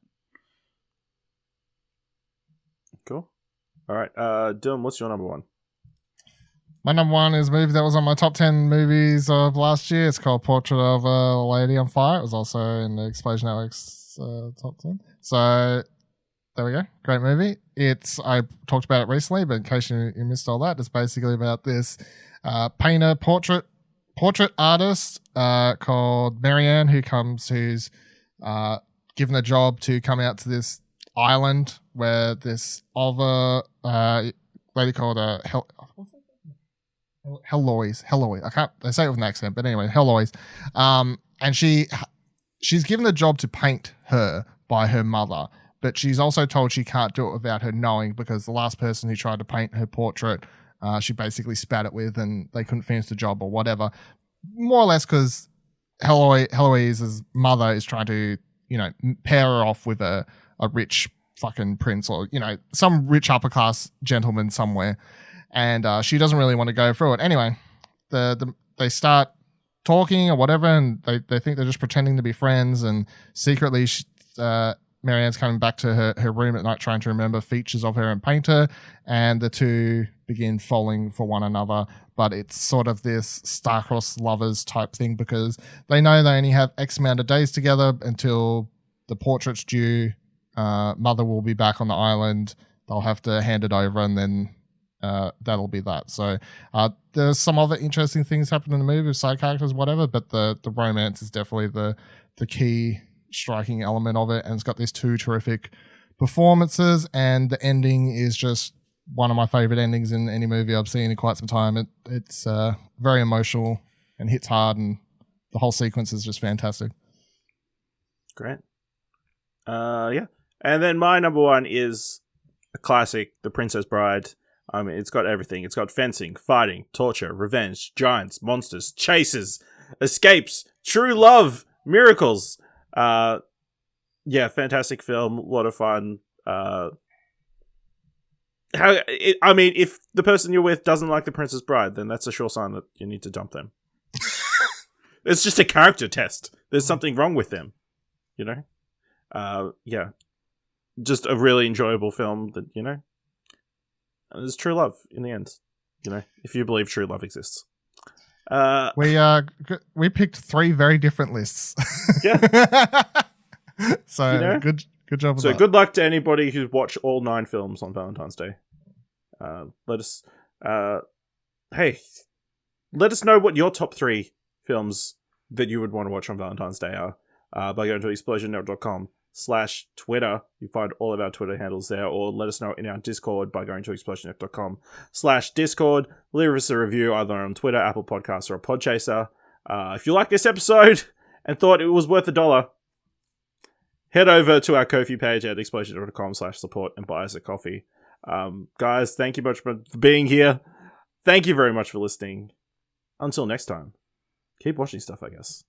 Speaker 2: Cool. All right, Dylan, what's your number 1?
Speaker 3: My number 1 is a movie that was on my top 10 movies of last year. It's called Portrait of a Lady on Fire. It was also in the Explosion Network's top 10. So there we go. Great movie. I talked about it recently, but in case you missed all that, it's basically about this painter, portrait artist called Marianne, who's given a job to come out to this island where this other lady called Heloise. They say it with an accent, but anyway, Heloise. And she's given the job to paint her by her mother, but she's also told she can't do it without her knowing, because the last person who tried to paint her portrait, she basically spat it with and they couldn't finish the job or whatever. More or less because Heloise's mother is trying to, pair her off with a rich fucking prince or, some rich upper class gentleman somewhere. And she doesn't really want to go through it. Anyway, they start talking or whatever, and they think they're just pretending to be friends, and secretly Marianne's coming back to her room at night trying to remember features of her and paint her, and the two begin falling for one another. But it's sort of this star-crossed lovers type thing, because they know they only have X amount of days together until the portrait's due. Mother will be back on the island. They'll have to hand it over, and then that'll be that. So there's some other interesting things happening in the movie with side characters, whatever, but the romance is definitely the key striking element of it, and it's got these two terrific performances, and the ending is just one of my favorite endings in any movie I've seen in quite some time. It's very emotional and hits hard, and the whole sequence is just fantastic.
Speaker 2: Great. Yeah. And then my number one is a classic, The Princess Bride. It's got everything. It's got fencing, fighting, torture, revenge, giants, monsters, chases, escapes, true love, miracles. Fantastic film, a lot of fun. If the person you're with doesn't like The Princess Bride, then that's a sure sign that you need to dump them. It's just a character test. There's something wrong with them, just a really enjoyable film that, there's true love in the end, if you believe true love exists.
Speaker 3: We picked 3 very different lists.
Speaker 2: Yeah.
Speaker 3: So good job.
Speaker 2: So good luck to anybody who's watched all 9 films on Valentine's Day. Let us know what your top 3 films that you would want to watch on Valentine's Day are by going to explosionnetwork.com/Twitter. You find all of our Twitter handles there, or let us know in our Discord by going to explosionnetwork.com/Discord. Leave us a review either on Twitter, Apple Podcasts, or Podchaser. If you like this episode and thought it was worth $1, head over to our Ko-fi page at explosion.com/support and buy us a coffee. Guys, thank you much for being here. Thank you very much for listening. Until next time, keep watching stuff, I guess.